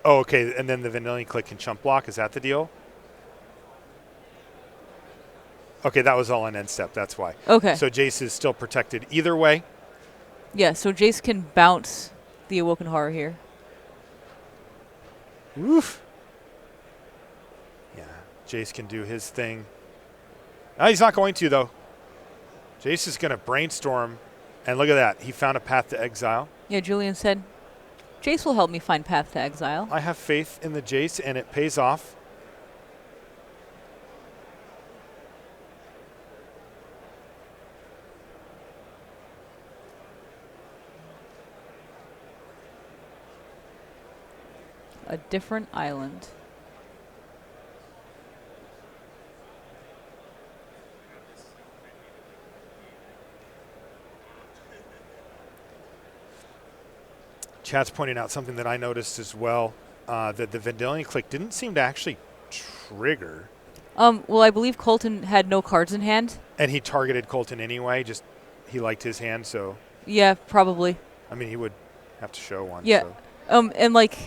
oh, okay, and then the Vanillion Click can chump block. Is that the deal? Okay, that was all an end step. That's why. Okay. So Jace is still protected either way. Yeah, so Jace can bounce the Awoken Horror here. Oof. Yeah, Jace can do his thing. No, he's not going to, though. Jace is going to brainstorm. And look at that. He found a path to exile. Yeah, Julian said, Jace will help me find path to exile. I have faith in the Jace, and it pays off. A different island. Chat's pointing out something that I noticed as well, that the Vanillion Click didn't seem to actually trigger. Well, I believe Colton had no cards in hand. And he targeted Colton anyway, just he liked his hand, so. Yeah, probably. I mean, he would have to show one. Yeah. So. And like,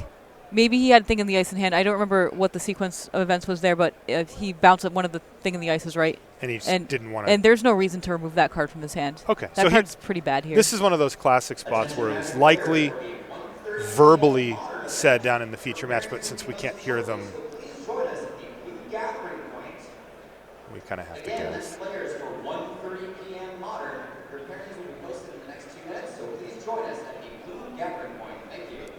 Maybe he had Thing in the Ice in hand. I don't remember what the sequence of events was there, but he bounced up one of the Thing in the Ices, right? And he just didn't want to. And there's no reason to remove that card from his hand. Okay. That card's pretty bad here. This is one of those classic spots where it was likely verbally said down in the feature match, but since we can't hear them, we kind of have to guess. Players for 1:30 p.m. Modern. Your pairings will be posted in the next 2 minutes, so please join us at the blue gathering point. Thank you.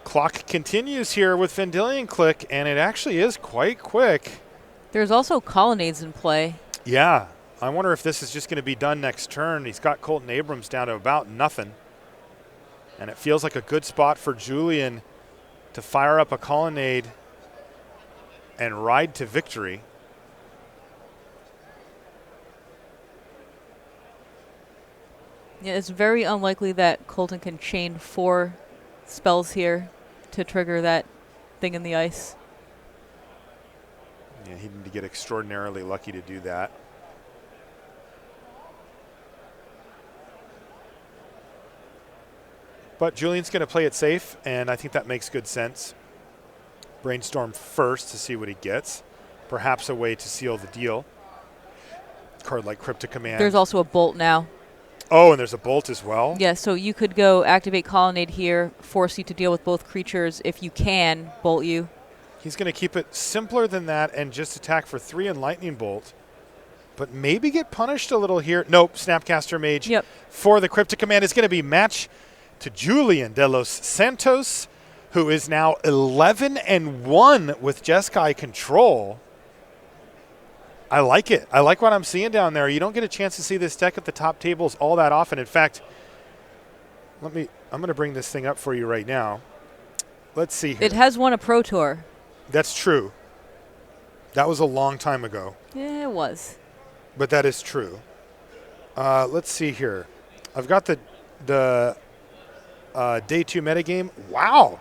Clock continues here with Vendilion Click, and it actually is quite quick. There's also Colonnades in play. Yeah. I wonder if this is just going to be done next turn. He's got Colton Abrams down to about nothing. And it feels like a good spot for Julian to fire up a Colonnade and ride to victory. Yeah, it's very unlikely that Colton can chain 4 spells here to trigger that Thing in the Ice. Yeah, he'd need to get extraordinarily lucky to do that. But Julian's going to play it safe, and I think that makes good sense. Brainstorm first to see what he gets. Perhaps a way to seal the deal. Card like Cryptic Command. There's also a Bolt now. Oh, and there's a Bolt as well? Yeah, so you could go activate Colonnade here, force you to deal with both creatures. If you can, Bolt you. He's going to keep it simpler than that and just attack for 3 and Lightning Bolt. But maybe get punished a little here. Nope, Snapcaster Mage for the Cryptic Command is going to be match to Julian de los Santos, who is now 11-1 with Jeskai control. I like it. I like what I'm seeing down there. You don't get a chance to see this deck at the top tables all that often. In fact, I'm going to bring this thing up for you right now. Let's see here. It has won a Pro Tour. That's true. That was a long time ago. Yeah, it was. But that is true. Let's see here. I've got the day 2 metagame. Wow.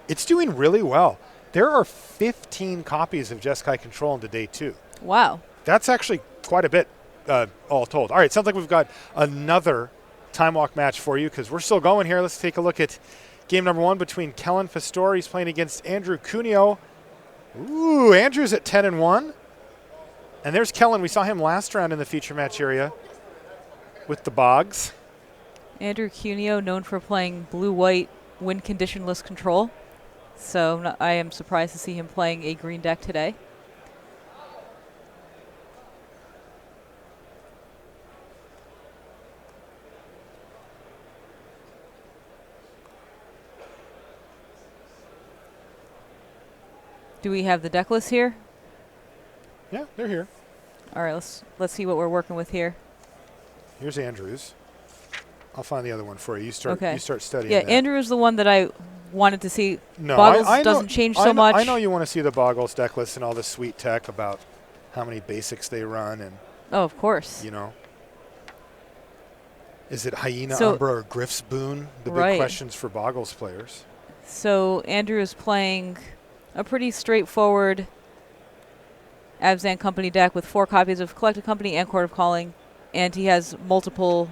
It's doing really well. There are 15 copies of Jeskai Control into day 2. Wow. That's actually quite a bit all told. All right, sounds like we've got another Time Walk match for you because we're still going here. Let's take a look at game number 1 between Kellen Pastore. He's playing against Andrew Cuneo. Ooh, Andrew's at 10-1. And there's Kellen. We saw him last round in the feature match area with the Bogs. Andrew Cuneo, known for playing blue-white win conditionless control. So I am surprised to see him playing a green deck today. Do we have the deck list here? Yeah, they're here. All right, let's see what we're working with here. Here's Andrew's. I'll find the other one for you. You start studying Yeah, that. Andrew is the one that I wanted to see. No, Boggles I know, doesn't change so much. I know you want to see the Boggles deck list and all the sweet tech about how many basics they run and, Oh, of course. you know. Is it Hyena, So- Umbra, or Griff's Boon? The big Right. questions for Boggles players. So Andrew is playing a pretty straightforward Abzan Company deck with 4 copies of Collected Company and Court of Calling, and he has multiple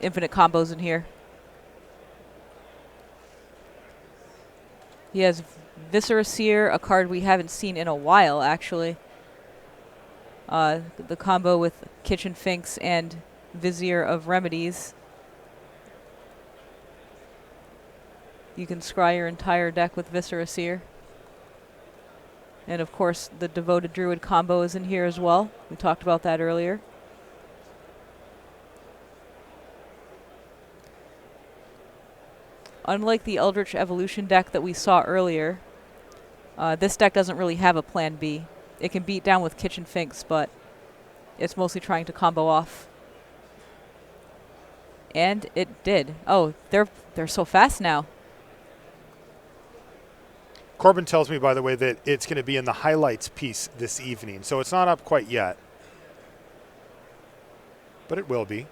infinite combos in here. He has Viscera Seer, a card we haven't seen in a while, actually. The combo with Kitchen Finks and Vizier of Remedies. You can scry your entire deck with Viscera Seer. And of course, the Devoted Druid combo is in here as well. We talked about that earlier. Unlike the Eldritch Evolution deck that we saw earlier, this deck doesn't really have a plan B. It can beat down with Kitchen Finks, but it's mostly trying to combo off. And it did. Oh, they're so fast now. Corbin tells me, by the way, that it's going to be in the highlights piece this evening, so it's not up quite yet. But it will be.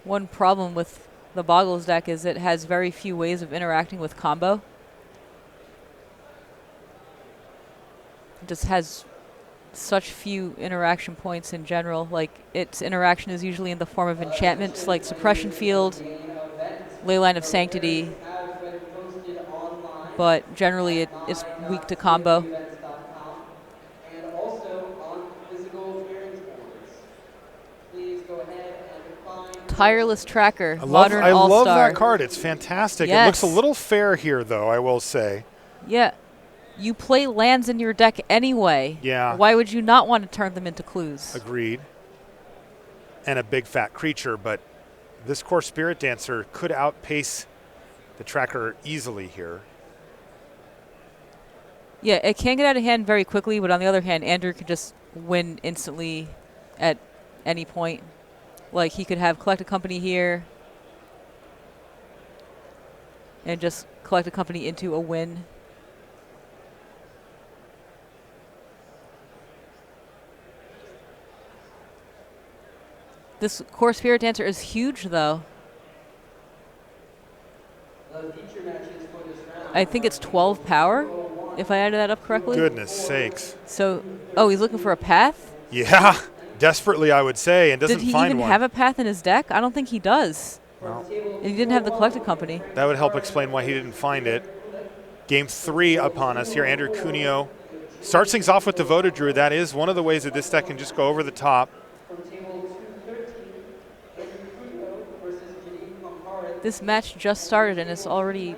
One problem with the Boggles deck is it has very few ways of interacting with combo. It just has such few interaction points in general. Like, its interaction is usually in the form of enchantments like Suppression Field, Leyline of Sanctity, but generally it's weak to combo. And also on physical appearance boards. Please go ahead and find Tireless Tracker, I Modern love All-Star. that card. It's fantastic. It Yes. looks a little fair here, though, I will say. Yeah. You play lands in your deck anyway. Yeah. Why would you not want to turn them into clues? Agreed. And a big fat creature, but this core Spirit Dancer could outpace the tracker easily here. Yeah, it can get out of hand very quickly, but on the other hand, Andrew could just win instantly at any point. Like, he could have Collect a Company here and just Collect a Company into a win. This core Spirit Dancer is huge, though. the feature matches for this round. I think it's 12 power, if I added that up correctly. Goodness sakes. So, oh, he's looking for a path? Yeah, desperately, I would say, and doesn't Did he find even one. have a path in his deck? I don't think he does. Well, And he didn't have the Collected Company. that would help explain why he didn't find it. Game 3 upon us here. Andrew Cuneo starts things off with Devoted Druid. That is one of the ways that this deck can just go over the top. From table 213, Andrew Cuneo versus Janine Pompara This match just started and it's already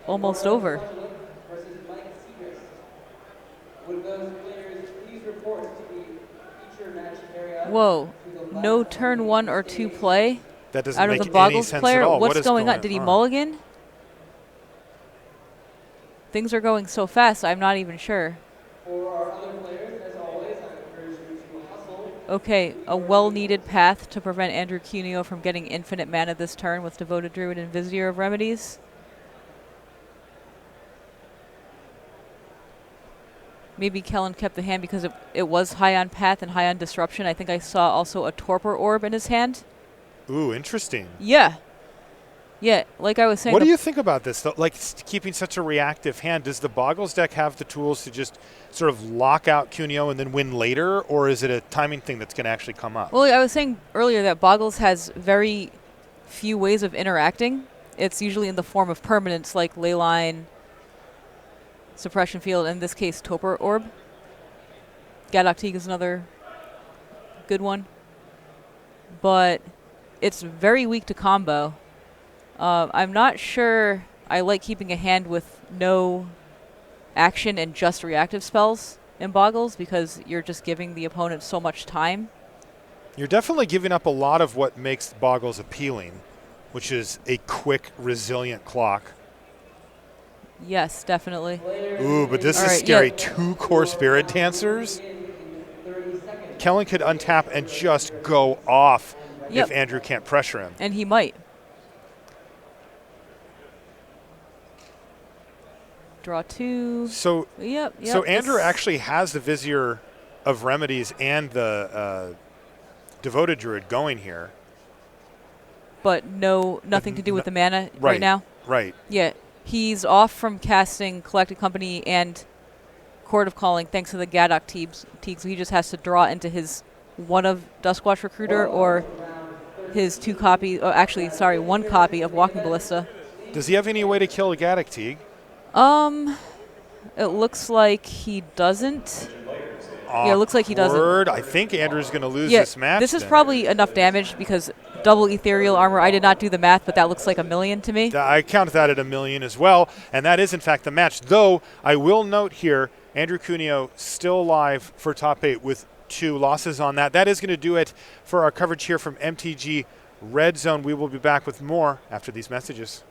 almost over. versus Mike Segrist. Would those players please report to the feature match area? Whoa. No turn 1 or 2 play That doesn't out of make the any Boggles sense player? at all. What's What is going on? Did he mulligan? Things are going so fast, I'm not even sure. For our other players, as always, I encourage you to hustle. Okay, a well-needed path to prevent Andrew Cuneo from getting infinite mana this turn with Devoted Druid and Vizier of Remedies. Maybe Kellen kept the hand because it was high on path and high on disruption. I think I saw also a Torpor Orb in his hand. Ooh, interesting. Yeah. Yeah, like I was saying. What do you think about this, though? Like, keeping such a reactive hand, does the Boggles deck have the tools to just sort of lock out Cuneo and then win later, or is it a timing thing that's going to actually come up? Well, I was saying earlier that Boggles has very few ways of interacting. It's usually in the form of permanents like Leyline, Suppression Field, in this case, Torpor Orb. Gadok Teague is another good one. But it's very weak to combo. I'm not sure I like keeping a hand with no action and just reactive spells in Boggles because you're just giving the opponent so much time. You're definitely giving up a lot of what makes Boggles appealing, which is a quick, resilient clock. Yes, definitely. Ooh, but this All is right, scary. yeah. 2 core Spirit Dancers. Kellen could untap and just go off Yep. if Andrew can't pressure him. And he might. Draw 2. So, Yep. so Andrew this- actually has the Vizier of Remedies and the Devoted Druid going here. But nothing to do with the mana right now. Right. Yeah, he's off from casting Collected Company and Court of Calling thanks to the Gadok Teague, so he just has to draw into his one of Duskwatch Recruiter or his 2 copy, one copy of Walking Ballista. Does he have any way to kill a Gadok Teague? It looks like he doesn't. Yeah, it looks like he doesn't. Awkward. I think Andrew's going to lose Yeah, this match. this is then. probably enough damage because double ethereal armor. I did not do the math, but that looks like 1,000,000 to me. I counted that at 1,000,000 as well, and that is in fact the match. Though I will note here, Andrew Cuneo still alive for top 8 with 2 losses on that. That is going to do it for our coverage here from MTG Red Zone. We will be back with more after these messages.